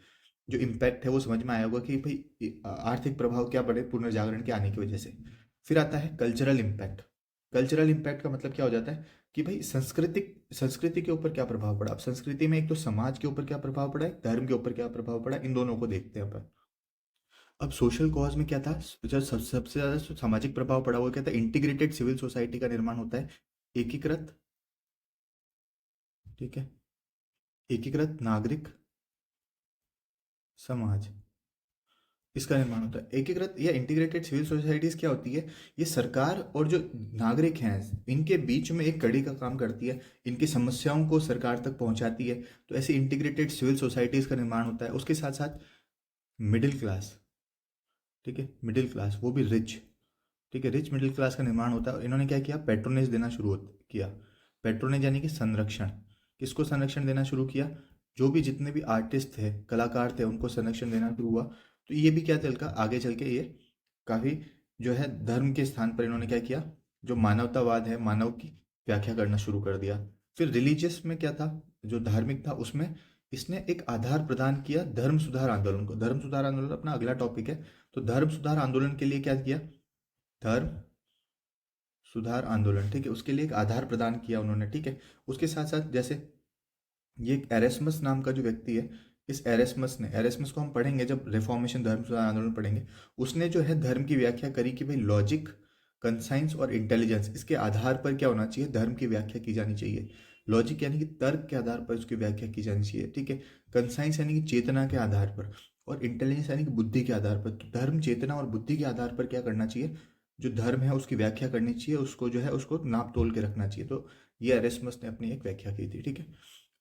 जो इम्पैक्ट है वो समझ में आया होगा कि भाई आर्थिक प्रभाव क्या पड़े पुनर्जागरण के आने की वजह से। फिर आता है कल्चरल इम्पैक्ट। कल्चरल इम्पैक्ट का मतलब क्या हो जाता है कि भाई संस्कृति के ऊपर क्या प्रभाव पड़ा। अब संस्कृति में एक तो समाज के ऊपर क्या प्रभाव पड़ा है, धर्म के ऊपर क्या प्रभाव पड़ा है, इन दोनों को देखते हैं अपन। अब सोशल कॉज में क्या था, जो सबसे ज्यादा जो सामाजिक प्रभाव पड़ा वो क्या था, इंटीग्रेटेड सिविल सोसाइटी का निर्माण होता है। एकीकृत, ठीक है, एकीकृत नागरिक समाज, इसका निर्माण होता है। एकीकृत या इंटीग्रेटेड सिविल सोसाइटीज क्या होती है, ये सरकार और जो नागरिक हैं इनके बीच में एक कड़ी का काम करती है, इनकी समस्याओं को सरकार तक पहुंचाती है। तो ऐसे इंटीग्रेटेड सिविल सोसाइटीज का निर्माण होता है। उसके साथ साथ मिडिल क्लास, ठीक है, मिडिल क्लास, वो भी रिच, ठीक है, रिच मिडिल क्लास का निर्माण होता है। और इन्होंने क्या किया, पेट्रोनेज देना शुरू किया। पेट्रोनेज यानी कि संरक्षण। किसको संरक्षण देना शुरू किया, जो भी जितने भी आर्टिस्ट थे, कलाकार थे, उनको संरक्षण देना शुरू हुआ। तो ये भी क्या चल का आगे चल के ये काफ़ी जो है धर्म के स्थान पर इन्होंने क्या किया, जो मानवतावाद है, मानव की व्याख्या करना शुरू कर दिया। फिर रिलीजियस में क्या था, जो धार्मिक था उसमें इसने एक आधार प्रदान किया धर्म सुधार आंदोलन को। धर्म सुधार आंदोलन अपना अगला टॉपिक है। तो धर्म सुधार आंदोलन के लिए क्या किया, धर्म सुधार आंदोलन, ठीक है, उसके लिए एक आधार प्रदान किया उन्होंने, ठीक है। उसके साथ साथ जैसे ये एक एरेस्मस नाम का जो व्यक्ति है, इस एरेस्मस को हम पढ़ेंगे जब रिफॉर्मेशन धर्म सुधार आंदोलन पढ़ेंगे। उसने जो है धर्म की व्याख्या करी कि भाई लॉजिक, कंसाइंस और इंटेलिजेंस, इसके आधार पर क्या होना चाहिए, धर्म की व्याख्या की जानी चाहिए। लॉजिक यानी कि तर्क के आधार पर उसकी व्याख्या की जानी चाहिए, ठीक है। कंसाइंस यानी कि चेतना के आधार पर, और इंटेलिजेंस यानी कि बुद्धि के आधार पर। तो धर्म, चेतना और बुद्धि के आधार पर क्या करना चाहिए, जो धर्म है उसकी व्याख्या करनी चाहिए, उसको जो है उसको नाप तोल के रखना चाहिए। तो ये एरेस्मस ने अपनी एक व्याख्या की थी, ठीक है।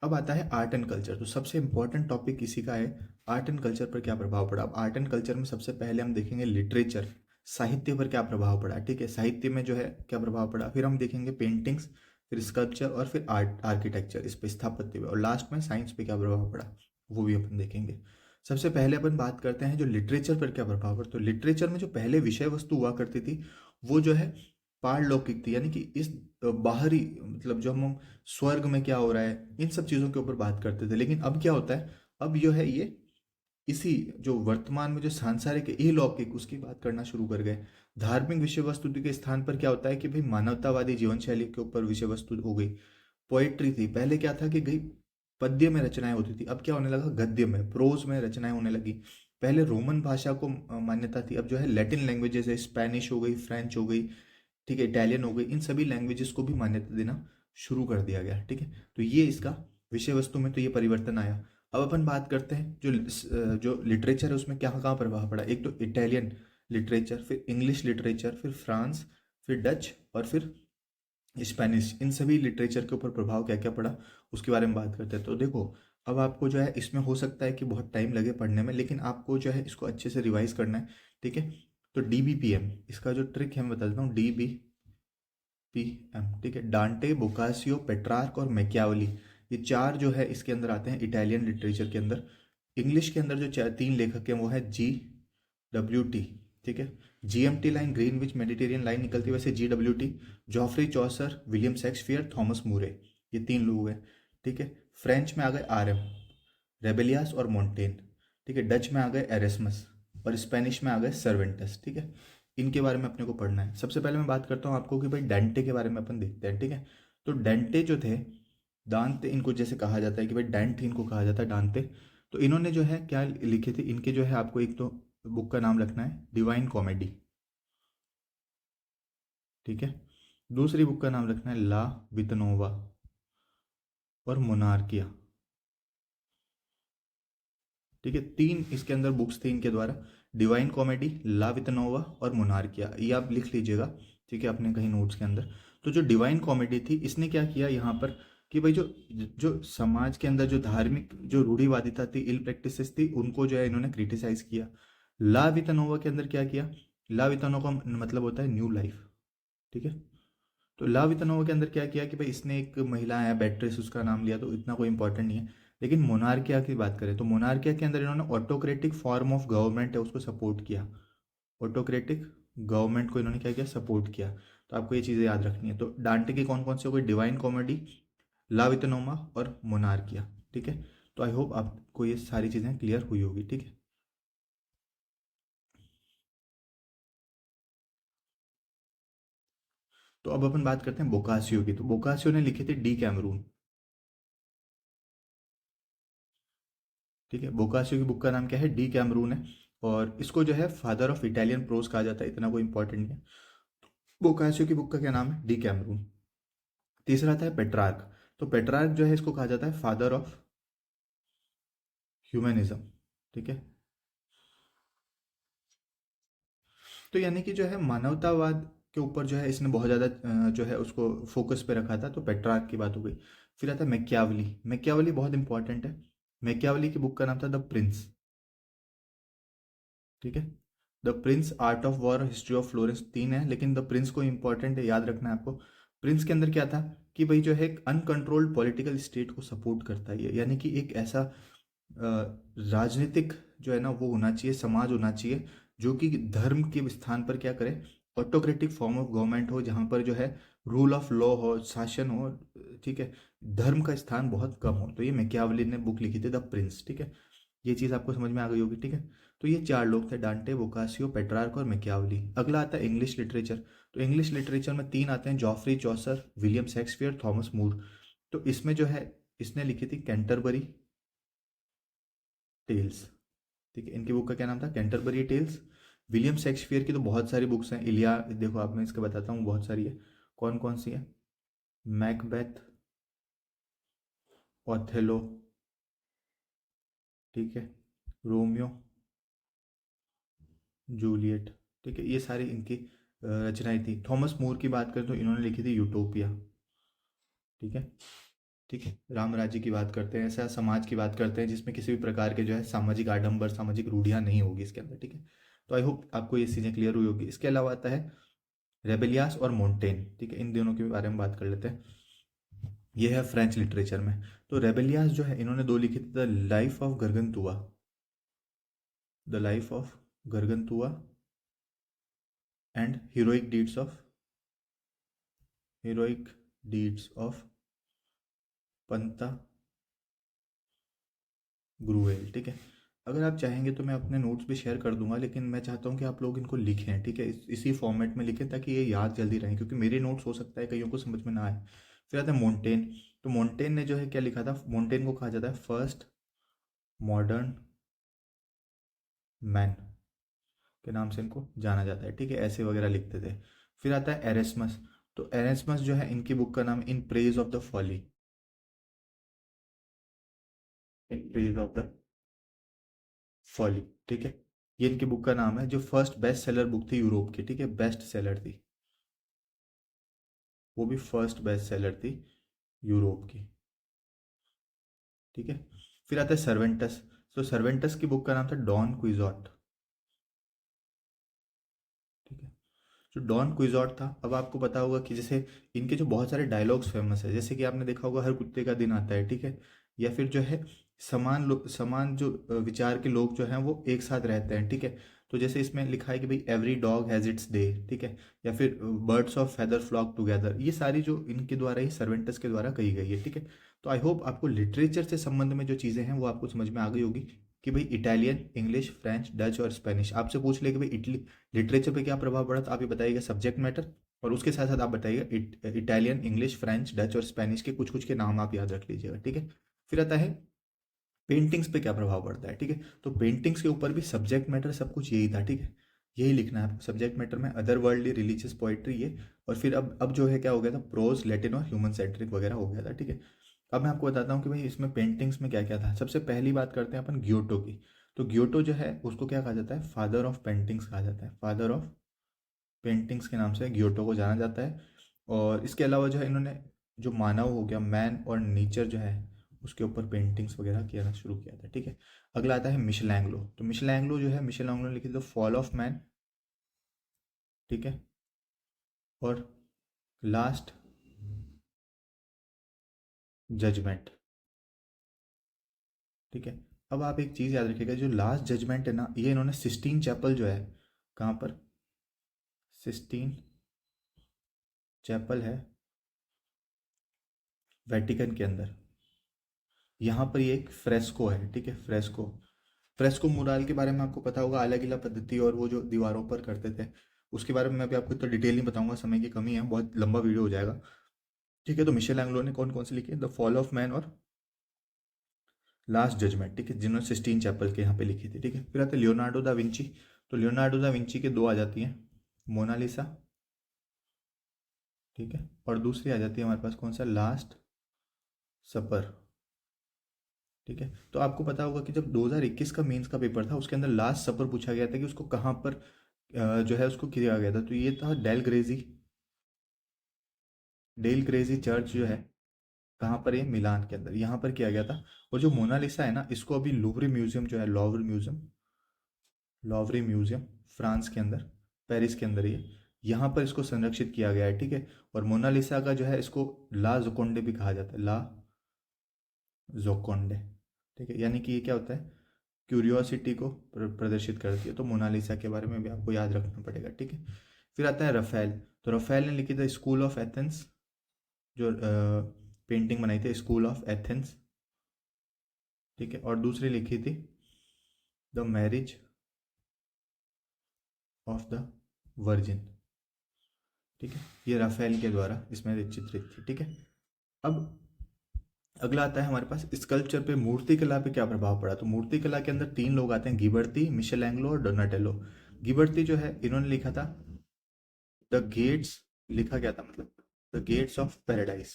अब आता है आर्ट एंड कल्चर। तो सबसे इंपॉर्टेंट टॉपिक इसी का है, आर्ट एंड कल्चर पर क्या प्रभाव पड़ा। अब आर्ट एंड कल्चर में सबसे पहले हम देखेंगे लिटरेचर, साहित्य पर क्या प्रभाव पड़ा, ठीक है, साहित्य में जो है क्या प्रभाव पड़ा। फिर हम देखेंगे पेंटिंग्स, फिर स्कल्पचर, और फिर आर्ट आर्किटेक्चर, इस पे स्थापत्य पे, और लास्ट में साइंस पे क्या प्रभाव पड़ा वो भी अपन देखेंगे। सबसे पहले अपन बात करते हैं जो लिटरेचर पर क्या प्रभाव पड़ा। तो लिटरेचर में जो पहले विषय वस्तु हुआ करती थी वो जो है पारलौकिक थी, यानी कि इस बाहरी, मतलब जो हम स्वर्ग में क्या हो रहा है इन सब चीज़ों के ऊपर बात करते थे। लेकिन अब क्या होता है, अब जो है ये इसी जो वर्तमान में जो सांसारिक है अलौकिक उसकी बात करना शुरू कर गए। धार्मिक विषय वस्तु के स्थान पर क्या होता है कि भाई मानवतावादी जीवन शैली के ऊपर विषय वस्तु हो गई। पोएट्री थी, पहले क्या था कि गई पद्य में रचनाएं होती थी, अब क्या होने लगा गद्य में प्रोज में रचनाएं होने लगी। पहले रोमन भाषा को मान्यता थी, अब जो है लैटिन लैंग्वेजेस है, स्पेनिश हो गई, फ्रेंच हो गई, ठीक है, इटालियन हो गई, इन सभी लैंग्वेजेस को भी मान्यता देना शुरू कर दिया गया। ठीक है, तो ये इसका विषय वस्तु में तो ये परिवर्तन आया। अब अपन बात करते हैं जो लिटरेचर है उसमें क्या कहाँ प्रभाव पड़ा। एक तो इटालियन लिटरेचर, फिर इंग्लिश लिटरेचर, फिर फ्रांस, फिर डच और फिर स्पेनिश, इन सभी लिटरेचर के ऊपर प्रभाव क्या क्या पड़ा उसके बारे में बात करते हैं। तो देखो, अब आपको जो है इसमें हो सकता है कि बहुत टाइम लगे पढ़ने में, लेकिन आपको जो है इसको अच्छे से रिवाइज करना है। ठीक है, तो DBPM इसका जो ट्रिक है मैं बता देता हूँ। DBPM, ठीक है, डांटे, बोकासियो, पेट्रार्क और मैकियावली, ये चार जो है इसके अंदर आते हैं इटालियन लिटरेचर के अंदर। इंग्लिश के अंदर जो तीन लेखक हैं वो है GWT। ठीक है, GMT line Greenwich Mediterranean line निकलती है, वैसे GWT, जॉफ्री चौसर, विलियम शेक्सपियर, थॉमस मूरे, ये तीन लोग हैं। ठीक है, फ्रेंच में आ गए RM, रेबेलियास और मोंटेन। ठीक है, डच में आ गए एरेस्मस और स्पेनिश में आ गए सर्वेंटस। ठीक है, इनके बारे में अपने को पढ़ना है। सबसे पहले मैं बात करता हूँ आपको कि भाई डेंटे के बारे में अपन देखते हैं। ठीक है, तो डेंटे जो थे, दांते इनको जैसे कहा जाता है कि भाई डेंट इनको कहा जाता है, दांते। तो इन्होंने जो है क्या लिखे थे, इनके जो है आपको एक तो बुक का नाम रखना है डिवाइन कॉमेडी। ठीक है, दूसरी बुक का नाम रखना है ला वितनोवा और मोनार्किया। ठीक है, तीन इसके अंदर बुक्स थी इनके द्वारा, डिवाइन कॉमेडी, ला वितनोवा और मोनार्किया, ये आप लिख लीजिएगा। ठीक है, अपने कहीं नोट्स के अंदर। तो जो डिवाइन कॉमेडी थी, इसने क्या किया यहाँ पर कि भाई जो जो समाज के अंदर जो धार्मिक जो रूढ़िवादिता थी, इल प्रैक्टिसेस थी, उनको जो है इन्होंने क्रिटिसाइज किया। ला वितनोवा के अंदर क्या किया, ला वितनोवा का मतलब होता है न्यू लाइफ। ठीक है, तो ला वितनोवा के अंदर क्या किया कि भाई इसने एक महिला है बैट्रिस, उसका नाम लिया, तो इतना कोई इंपॉर्टेंट नहीं है। लेकिन मोनार्किया की बात करें तो मोनार्किया के अंदर इन्होंने ऑटोक्रेटिक फॉर्म ऑफ गवर्नमेंट है उसको सपोर्ट किया। ऑटोक्रेटिक गवर्नमेंट को इन्होंने क्या किया, सपोर्ट किया। तो आपको ये चीज़ें याद रखनी है। तो डांटे की कौन कौन सी हो गई, डिवाइन कॉमेडी, ला वितनोमा और मोनार्किया। ठीक है, तो आई होप आपको ये सारी चीज़ें क्लियर हुई होगी। ठीक है, तो अब अपन बात करते हैं बोकासियो की। तो बोकासियो ने लिखे थे डी कैमरून। ठीक है, बोकासियो की बुक का नाम क्या है, डी कैमरून है। और इसको जो है फादर ऑफ इटालियन प्रोज कहा जाता है, इतना कोई इंपॉर्टेंट नहीं है। बोकासियो की बुक का क्या नाम है, डी कैमरून। तीसरा आता है पेट्रार्क। तो पेट्रार्क जो है इसको कहा जाता है फादर ऑफ ह्यूमनिज्म। ठीक है, तो यानी कि जो है मानवतावाद के ऊपर जो है इसने बहुत ज़्यादा जो है उसको फोकस पे रखा था। तो पेट्रार्क की बात हो गई। फिर आता है मैकियावली। मैकियावली बहुत इंपॉर्टेंट है। मैकियावली की बुक का नाम था द प्रिंस। ठीक है, the Prince, art of war, history of Florence, तीन है, लेकिन द प्रिंस को इंपॉर्टेंट है, याद रखना है आपको। प्रिंस के अंदर क्या था कि भाई जो है एक अनकंट्रोल्ड पॉलिटिकल स्टेट को सपोर्ट करता है ये, यानी कि एक ऐसा राजनीतिक जो है ना वो होना चाहिए, समाज होना चाहिए जो कि धर्म के स्थान पर क्या करे, ऑटोक्रेटिक फॉर्म ऑफ गवर्नमेंट हो, जहाँ पर जो है रूल ऑफ लॉ हो, शासन हो। ठीक है, धर्म का स्थान बहुत कम हो। तो ये मैकियावली ने बुक लिखी थी द प्रिंस। ठीक है, ये चीज़ आपको समझ में आ गई होगी। ठीक है, तो ये चार लोग थे, डांटे, बोकासियो, पेट्रार्क और मैकियावली। अगला आता है इंग्लिश लिटरेचर। तो इंग्लिश लिटरेचर में तीन आते हैं, जॉफ्री चौसर, विलियम शेक्सपियर, थॉमस मूर। तो इसमें जो है इसने लिखी थी कैंटरबरी टेल्स। ठीक है, इनकी बुक का क्या नाम था, कैंटरबरी टेल्स। विलियम शेक्सपियर की तो बहुत सारी बुक्स हैं, इलिया, देखो आप, मैं इसका बताता हूँ, बहुत सारी है। कौन कौन सी है, मैकबेथ, ओथेलो, ठीक है, रोमियो, जूलियट। ठीक है, ये सारी इनकी रचनाएं थी। थॉमस मूर की बात करें तो इन्होंने लिखी थी यूटोपिया। ठीक है, ठीक है, राम राज्य की बात करते हैं, ऐसा समाज की बात करते हैं जिसमें किसी भी प्रकार के जो है सामाजिक आडंबर, सामाजिक रूढ़ियाँ नहीं होगी इसके अंदर। ठीक है, तो आई होप आपको ये चीज़ें क्लियर हुई होगी। इसके अलावा आता है रेबेलियास और मोंटेन। ठीक है, इन दोनों के बारे में बात कर लेते हैं। ये है फ्रेंच लिटरेचर में। तो रेबेलियास जो है इन्होंने दो लिखी थी, the life of Gargantua, the life of Gargantua and heroic deeds of Pantagruel. ठीक है, अगर आप चाहेंगे तो मैं अपने नोट्स भी शेयर कर दूंगा, लेकिन मैं चाहता हूँ कि आप लोग इनको लिखें, ठीक है, इसी फॉर्मेट में लिखें ताकि ये याद जल्दी रहें, क्योंकि मेरे नोट्स हो सकता है कईयों को समझ में ना आए। फिर आता है मोंटेन। तो मोंटेन ने जो है क्या लिखा था, मोंटेन को कहा जाता है फर्स्ट मॉडर्न मैन के नाम से इनको जाना जाता है, ठीक है, ऐसे वगैरह लिखते थे। फिर आता है एरेस्मस। तो एरेस्मस जो है इनकी बुक का नाम in praise of the folly, in praise of the folly, ठीक है, ये इनकी बुक का नाम है, जो फर्स्ट बेस्ट सेलर बुक थी यूरोप की, ठीक है, बेस्ट सेलर थी, वो भी फर्स्ट बेस्ट सेलर थी यूरोप की, ठीक है। फिर आता है सर्वेंटस। तो सर्वेंटस की बुक का नाम था डॉन क्विजॉट, ठीक है। जो डॉन क्विजॉट था, अब आपको पता होगा कि जैसे इनके जो बहुत सारे डायलॉग्स फेमस है, जैसे कि आपने देखा होगा हर कुत्ते का दिन आता है, ठीक है, या फिर जो है समान जो विचार के लोग जो हैं वो एक साथ रहते हैं, ठीक है। तो जैसे इसमें लिखा है कि भाई every dog has its day, ठीक है, या फिर birds of feather flock together, ये सारी जो इनके द्वारा ही सर्वेंटस के द्वारा कही गई है, ठीक है। तो आई होप आपको लिटरेचर से संबंध में जो चीज़ें हैं वो आपको समझ में आ गई होगी कि भाई इटालियन, इंग्लिश, फ्रेंच, डच और स्पेनिश आपसे पूछ ले कि भाई इटली लिटरेचर पे क्या प्रभाव पड़ा, तो आप ये बताइएगा सब्जेक्ट मैटर, और उसके साथ साथ आप बताइएगा इटालियन, इंग्लिश, फ्रेंच, डच और स्पेनिश के कुछ कुछ के नाम आप याद रख लीजिएगा, ठीक है। फिर आता है पेंटिंग्स पे क्या प्रभाव पड़ता है, ठीक है। तो पेंटिंग्स के ऊपर भी सब्जेक्ट मैटर सब कुछ यही था, ठीक है, यही लिखना है आपको सब्जेक्ट मैटर में, अदर वर्ल्डली रिलीजियस पोइट्री ये, और फिर अब जो है क्या हो गया था, प्रोज, लैटिन और ह्यूमन सेंट्रिक वगैरह हो गया था, ठीक है। अब मैं आपको बताता हूँ कि भाई इसमें पेंटिंग्स में क्या क्या था। सबसे पहली बात करते हैं अपन गियोटो की। तो गियोटो जो है उसको क्या कहा जाता है, फादर ऑफ पेंटिंग्स कहा जाता है, फादर ऑफ पेंटिंग्स के नाम से गियोटो को जाना जाता है। और इसके अलावा जो है इन्होंने जो मानव हो गया, मैन और नेचर जो है उसके ऊपर पेंटिंग्स वगैरह किया शुरू किया था, ठीक है। अगला आता है मिशेल एंग्लो। तो मिशेल एंग्लो जो है, मिशेल एंग्लो ने लिखी द फॉल ऑफ मैन, ठीक है, और लास्ट जजमेंट, ठीक है। अब आप एक चीज़ याद रखिएगा, जो लास्ट जजमेंट है ना, ये इन्होंने सिस्टीन चैपल जो है, कहाँ पर, सिस्टीन चैपल है वेटिकन के अंदर, यहाँ पर ये एक फ्रेस्को है, ठीक है, फ्रेस्को। फ्रेस्को मुराल के बारे में आपको पता होगा, आला पद्धति और वो जो दीवारों पर करते थे, उसके बारे में मैं अभी आपको इतना डिटेल नहीं बताऊंगा, समय की कमी है, बहुत लंबा वीडियो हो जाएगा, ठीक है। तो मिशेल एंग्लो ने कौन कौन से लिखे, द फॉल ऑफ मैन और लास्ट जजमेंट, ठीक है, जिन्होंने सिस्टीन चैपल के यहाँ पे लिखी थी, ठीक है। फिर आते लियोनार्डो दा विंची। तो लियोनार्डो दा विंची के दो आ जाती हैं, मोनालिसा, ठीक है, और दूसरी आ जाती है हमारे पास कौन सा, लास्ट सपर, ठीक है। तो आपको पता होगा कि जब 2021 का मेंस का पेपर था उसके अंदर लास्ट सपर पूछा गया था कि उसको कहाँ पर जो है उसको किया गया था, तो ये था डेल ग्रेजी चर्च जो है, कहाँ पर, ये मिलान के अंदर यहाँ पर किया गया था। और जो मोनालिसा है ना, इसको अभी लूवरे म्यूजियम जो है, लॉवरे म्यूजियम फ्रांस के अंदर, पेरिस के अंदर, ये यहाँ पर इसको संरक्षित किया गया है, ठीक है। और मोनालिसा का जो है इसको ला जोकोंडे भी कहा जाता है, ला जोकोंडे, ठीक है, यानी कि ये क्या होता है, क्यूरियोसिटी को प्रदर्शित करती है। तो मोनालिसा के बारे में भी आपको याद रखना पड़ेगा, ठीक है। फिर आता है रफेल। तो रफेल ने लिखी द स्कूल ऑफ एथेंस, जो पेंटिंग बनाई थी स्कूल ऑफ एथेंस, ठीक है, और दूसरी लिखी थी the marriage of the virgin, ठीक है, ये राफेल के द्वारा इसमें चित्रित थी, ठीक है। अब अगला आता है हमारे पास स्कल्पचर पे, मूर्ति कला पे क्या प्रभाव पड़ा। तो मूर्ति कला के अंदर तीन लोग आते हैं, गिबर्ती, मिशेल एंग्लो और डोनाटेलो। गिबर्ती जो है इन्होंने लिखा था द गेट्स, लिखा क्या था मतलब, द गेट्स ऑफ पैराडाइज,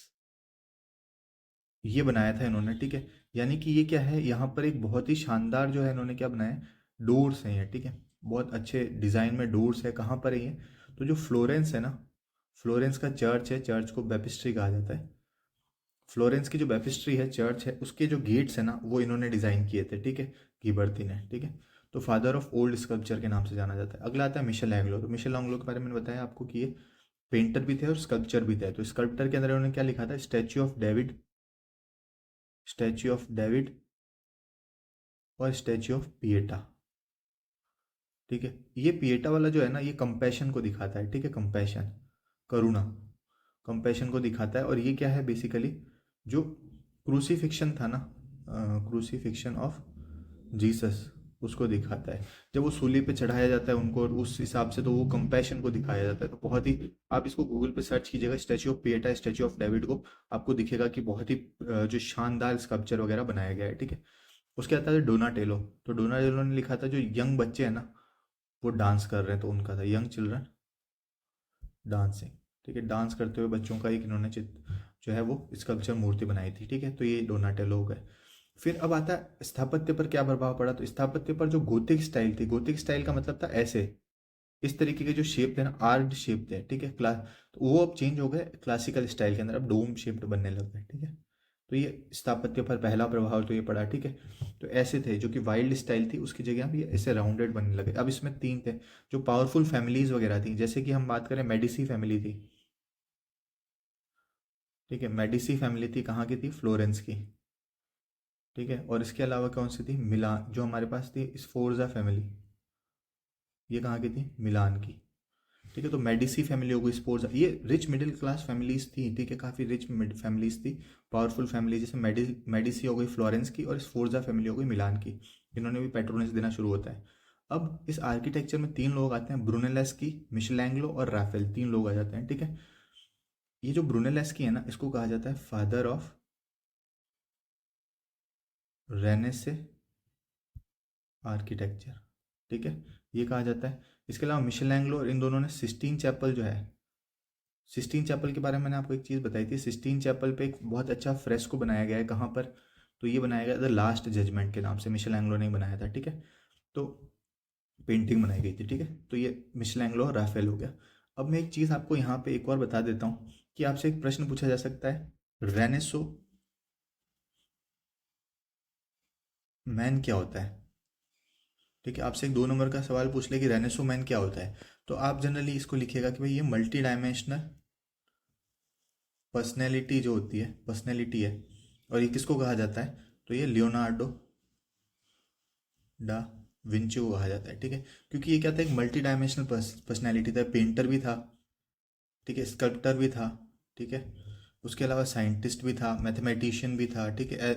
ये बनाया था इन्होंने, ठीक है। यानी कि ये क्या है, यहाँ पर एक बहुत ही शानदार जो है इन्होंने क्या बनाया, डोर्स हैं ये, ठीक है, बहुत अच्छे डिज़ाइन में डोर्स है। कहाँ पर है ये, तो जो फ्लोरेंस है ना, फ्लोरेंस का चर्च है, चर्च को बैपिस्ट्री कहा जाता है, फ्लोरेंस की जो बैपिस्ट्री है, चर्च है, उसके जो गेट्स है ना वो इन्होंने डिज़ाइन किए थे, ठीक है, गिबर्ती ने, ठीक है। तो फादर ऑफ ओल्ड स्कल्पचर के नाम से जाना जाता है। अगला आता है मिशेल एंग्लो। तो मिशेल एंग्लो के बारे में बताया आपको कि ये पेंटर भी थे और स्कल्पचर भी थे। तो स्कल्पटर के अंदर उन्होंने क्या लिखा था, statue of David, statue of David और स्टैच्यू ऑफ पिएटा, ठीक है। ये पिएटा वाला जो है ना, ये कंपैशन को दिखाता है, ठीक है, कंपैशन, करुणा, कंपैशन को दिखाता है। और ये क्या है बेसिकली, जो क्रूसीफिक्शन था ना, क्रूसीफिक्शन ऑफ जीसस, उसको दिखाता है। जब वो सूली पे चढ़ाया जाता है उनको, और उस हिसाब से तो वो कंपैशन को दिखाया जाता है। तो बहुत ही, आप इसको गूगल पे सर्च कीजिएगा statue of Pieta, statue of David को, आपको दिखेगा कि बहुत ही जो शानदार स्कल्पचर वगैरह बनाया गया है, ठीक है। उसके आता है डोनाटेलो। तो डोनाटेलो ने लिखा था जो यंग बच्चे हैं ना, वो डांस कर रहे हैं, तो उनका था यंग चिल्ड्रन डांसिंग, ठीक है। डांस करते हुए बच्चों का एक इन्होंने चित्र जो है वो स्कल्पचर मूर्ति बनाई थी, ठीक है। तो ये डोनाटेलो हो गए। फिर अब आता है स्थापत्य पर क्या प्रभाव पड़ा। तो स्थापत्य पर जो गोथिक स्टाइल थी, गोथिक स्टाइल का मतलब था ऐसे, इस तरीके के जो शेप थे ना, आर्ड शेप थे, ठीक है। क्लास, तो वो अब चेंज हो गए क्लासिकल स्टाइल के अंदर, अब डोम शेप्ड बनने लग गए, ठीक है। तो ये स्थापत्य पर पहला प्रभाव तो ये पड़ा, ठीक है। तो ऐसे थे जो कि वाइल्ड स्टाइल थी, उसकी जगह अब ये ऐसे राउंडेड बनने लगे। अब इसमें तीन थे जो पावरफुल फैमिलीज वगैरह थी, जैसे कि हम बात करें मेडिसी फैमिली थी, ठीक है। मेडिसी फैमिली थी, कहाँ की थी, फ्लोरेंस की, ठीक है। और इसके अलावा कौन सी थी, मिलान, जो हमारे पास थी स्फोर्जा फैमिली, ये कहाँ की थी, मिलान की, ठीक है। तो मेडिसी फैमिली हो गई, स्पोर्ट्स, ये रिच मिडिल क्लास फैमिलीज थी, ठीक है, काफ़ी रिच फैमिलीज थी, पावरफुल फैमिली, जैसे मेडिसी हो गई फ्लोरेंस की, और स्फोर्जा फैमिली हो गई मिलान की। इन्होंने भी पेट्रोनेज देना शुरू होता है। अब इस आर्किटेक्चर में तीन लोग आते हैं, ब्रूनेलेस्की, मिशेलेंग्लो और राफेल, तीन लोग आ जाते हैं, ठीक है। ये जो ब्रूनेलेस्की है ना, इसको कहा जाता है फादर ऑफ रेनेसे आर्किटेक्चर, ठीक है, ये कहा जाता है। इसके अलावा मिशेलेंग्लो और इन दोनों ने सिस्टीन चैपल जो है, सिस्टीन चैपल के बारे में मैंने आपको एक चीज़ बताई थी। सिस्टीन चैपल पे एक बहुत अच्छा फ्रेस्को बनाया गया है, कहाँ पर, तो ये बनाया गया द लास्ट जजमेंट के नाम से, मिशेल एंग्लो ने बनाया था, ठीक है। तो पेंटिंग बनाई गई थी, ठीक है। तो ये मिशेल एंग्लो और राफेल हो गया। अब मैं एक चीज़ आपको यहाँ पे एक और बता देता हूँ कि आपसे एक प्रश्न पूछा जा सकता है, रेनेसो मैन क्या होता है, ठीक है। आपसे एक 2 नंबर का सवाल पूछ ले कि रेनेसो मैन क्या होता है, तो आप जनरली इसको लिखिएगा कि भाई ये मल्टी डायमेंशनल पर्सनैलिटी जो होती है, पर्सनैलिटी है। और ये किसको कहा जाता है, तो ये लियोनार्डो डा विंची को कहा जाता है, ठीक है। क्योंकि ये क्या था, एक मल्टी डायमेंशनल पर्सनैलिटी था, पेंटर भी था, ठीक है, स्कल्प्टर भी था, ठीक है। उसके अलावा साइंटिस्ट भी था, मैथमेटिशियन भी था, ठीक है,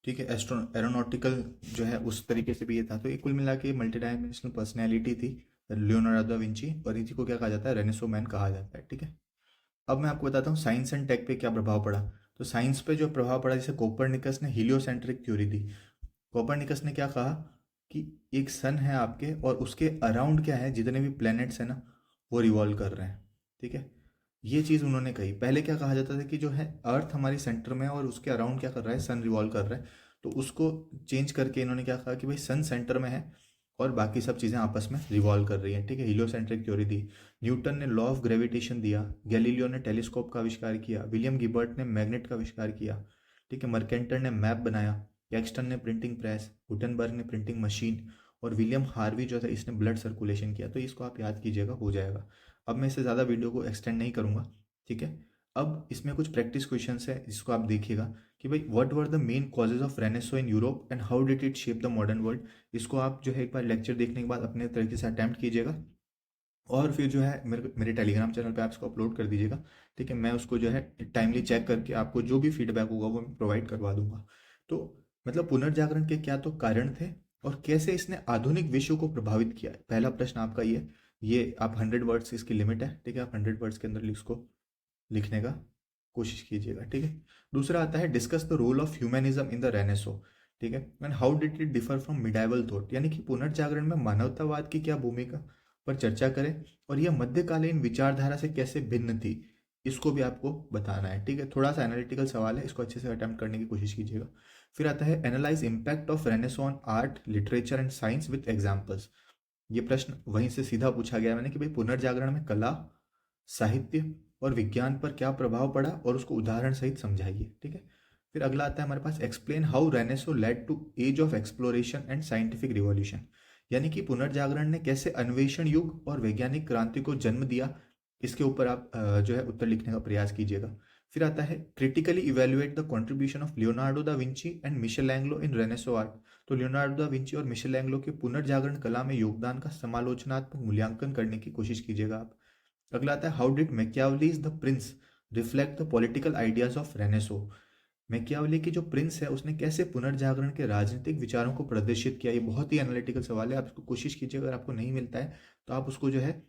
ठीक है, एस्ट्रो एरोनॉटिकल जो है उस तरीके से भी ये था। तो ये कुल मिला के मल्टी डायमेंशनल पर्सनैलिटी थी लियोनार्डो दा विंची, और इसी को क्या कहा जाता है, रेनेसो मैन कहा जाता है, ठीक है। अब मैं आपको बताता हूँ साइंस एंड टेक पे क्या प्रभाव पड़ा। तो साइंस पे जो प्रभाव पड़ा, जैसे कोपरनिकस ने हीलियोसेंट्रिक थ्योरी दी। कोपरनिकस ने क्या कहा कि एक सन है आपके, और उसके अराउंड क्या है, जितने भी प्लैनेट्स हैं ना, वो रिवॉल्व कर रहे हैं, ठीक है। ये चीज़ उन्होंने कही। पहले क्या कहा जाता था कि जो है अर्थ हमारी सेंटर में है और उसके अराउंड क्या कर रहा है, सन रिवॉल्व कर रहा है। तो उसको चेंज करके इन्होंने क्या कहा कि भाई सन सेंटर में है और बाकी सब चीज़ें आपस में रिवॉल्व कर रही हैं, ठीक है। हीलियोसेंट्रिक थ्योरी दी। न्यूटन ने लॉ ऑफ ग्रेविटेशन दिया। गैलीलियो ने टेलीस्कोप का आविष्कार किया। विलियम गिबर्ट ने मैग्नेट का आविष्कार किया, ठीक है। मर्केंटर ने मैप बनाया। कैक्सटन ने प्रिंटिंग प्रेस। गुटेनबर्ग ने प्रिंटिंग मशीन। और विलियम हार्वी जो था, इसने ब्लड सर्कुलेशन किया। तो इसको आप याद कीजिएगा, हो जाएगा। अब मैं इससे ज़्यादा वीडियो को एक्सटेंड नहीं करूँगा, ठीक है। अब इसमें कुछ प्रैक्टिस क्वेश्चंस है, जिसको आप देखिएगा कि भाई what were the main causes of renaissance in Europe and how did it shape the modern world. इसको आप जो है एक बार लेक्चर देखने के बाद अपने तरीके से अटैम्प्ट कीजिएगा, और फिर जो है मेरे टेलीग्राम चैनल पे आप इसको अपलोड कर दीजिएगा, ठीक है। मैं उसको जो है टाइमली चेक करके आपको जो भी फीडबैक होगा वो मैं प्रोवाइड करवा दूंगा। तो मतलब पुनर्जागरण के क्या तो कारण थे, और कैसे इसने आधुनिक विश्व को प्रभावित किया है। पहला प्रश्न आपका ये आप 100 वर्ड्स इसकी लिमिट है, ठीक है। आप 100 वर्ड्स के अंदर इसको लिखने का कोशिश कीजिएगा, ठीक है। दूसरा आता है discuss the role of humanism in the renaissance, ठीक है। And how did it differ from medieval thought, यानी कि पुनर्जागरण में मानवतावाद की क्या भूमिका पर चर्चा करें, और यह मध्यकालीन विचारधारा से कैसे भिन्न थी, इसको भी आपको बताना है, ठीक है। थोड़ा सा एनालिटिकल सवाल है, इसको अच्छे से अटेम्प्ट करने की कोशिश कीजिएगा। फिर आता है analyse impact of renaissance on art, literature and science with examples. ये प्रश्न वहीं से सीधा पूछा गया मैंने कि भाई पुनर्जागरण में कला, साहित्य और विज्ञान पर क्या प्रभाव पड़ा, और उसको उदाहरण सहित समझाइए, ठीक है। फिर अगला आता है हमारे पास explain how Renaissance led to age of exploration and scientific revolution, यानी कि पुनर्जागरण ने कैसे अन्वेषण युग और वैज्ञानिक क्रांति को जन्म दिया। इसके ऊपर आप जो है उत्तर लिखने का प्रयास कीजिएगा। फिर आता है critically evaluate the contribution of Leonardo da Vinci and Michelangelo in renaissance art. तो लियोनार्डो दा विंची और मिशेल एंग्लो के पुनर्जागरण कला में योगदान का समालोचनात्मक मूल्यांकन करने की कोशिश कीजिएगा आप। अगला आता है how did Machiavelli's the prince reflect the political ideas of Renaissance. Machiavelli की जो प्रिंस है उसने कैसे पुनर्जागरण के राजनीतिक विचारों को प्रदर्शित किया। ये बहुत ही एनालिटिकल सवाल है, आप इसको कोशिश कीजिए, अगर आपको नहीं मिलता है तो आप उसको जो है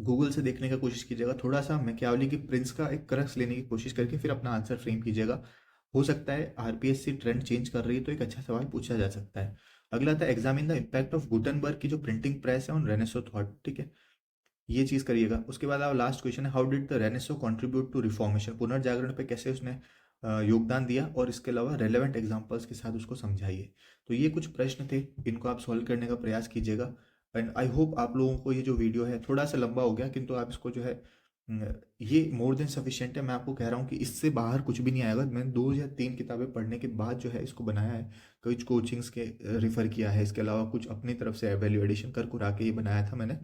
गूगल से देखने का कोशिश कीजिएगा, थोड़ा सा मैकियावेली की प्रिंस का एक क्रक्स लेने की कोशिश करके फिर अपना आंसर फ्रेम कीजिएगा। हो सकता है आरपीएससी ट्रेंड चेंज कर रही है तो एक अच्छा सवाल पूछा जा सकता है। अगला था examine the impact of Gutenberg की जो प्रिंटिंग प्रेस है ऑन रेनेसो थॉट, ठीक है, ये चीज़ करिएगा। उसके बाद आप लास्ट क्वेश्चन है, how did the renaissance contribute to reformation, पुनर्जागरण पे कैसे उसने योगदान दिया, और इसके अलावा रेलेवेंट एग्जांपल्स के साथ उसको समझाइए। तो ये कुछ प्रश्न थे, इनको आप सॉल्व करने का प्रयास कीजिएगा। एंड आई होप आप लोगों को ये जो वीडियो है थोड़ा सा लंबा हो गया, किंतु आप इसको जो है ये मोर देन सफिशिएंट है। मैं आपको कह रहा हूँ कि इससे बाहर कुछ भी नहीं आएगा। मैंने 2 या 3 किताबें पढ़ने के बाद जो है इसको बनाया है, कुछ कोचिंग्स के रेफ़र किया है, इसके अलावा कुछ अपनी तरफ से वैल्यू एडिशन कर कुरा के ये बनाया था मैंने।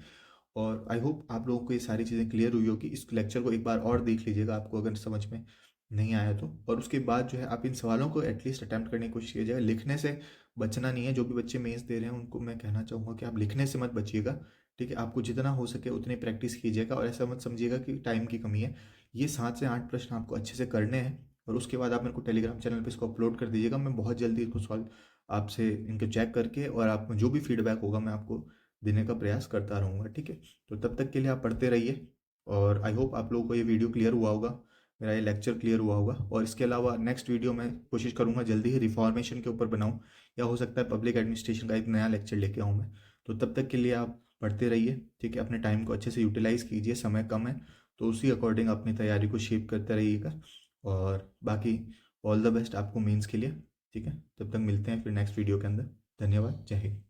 और आई होप आप लोगों को ये सारी चीज़ें क्लियर हुई होगी। इस लेक्चर को एक बार और देख लीजिएगा आपको अगर समझ में नहीं आया तो, और उसके बाद जो है आप इन सवालों को एटलीस्ट अटैम्प्ट करने की कोशिश कीजिएगा। लिखने से बचना नहीं है। जो भी बच्चे मेंस दे रहे हैं उनको मैं कहना चाहूँगा कि आप लिखने से मत बचिएगा, ठीक है। आपको जितना हो सके उतनी प्रैक्टिस कीजिएगा, और ऐसा मत समझिएगा कि टाइम की कमी है। ये 7 से 8 प्रश्न आपको अच्छे से करने हैं, और उसके बाद आप मेरे को टेलीग्राम चैनल पे इसको अपलोड कर दीजिएगा। मैं बहुत जल्दी इसको सॉल्व आपसे इनको चेक करके, और आप जो भी फीडबैक होगा मैं आपको देने का प्रयास करता रहूँगा, ठीक है। तो तब तक के लिए आप पढ़ते रहिए, और आई होप आप लोगों को ये वीडियो क्लियर हुआ होगा, मेरा ये लेक्चर क्लियर हुआ होगा। और इसके अलावा नेक्स्ट वीडियो मैं कोशिश करूँगा जल्दी ही रिफॉर्मेशन के ऊपर बनाऊँ, या हो सकता है पब्लिक एडमिनिस्ट्रेशन का एक नया लेक्चर लेके आऊँ मैं। तो तब तक के लिए आप पढ़ते रहिए, ठीक है। अपने टाइम को अच्छे से यूटिलाइज़ कीजिए, समय कम है तो उसी अकॉर्डिंग अपनी तैयारी को शेप करते रहिएगा। और बाकी ऑल द बेस्ट आपको मेंस के लिए, ठीक है। तब तक मिलते हैं फिर नेक्स्ट वीडियो के अंदर। धन्यवाद, जय हिंद।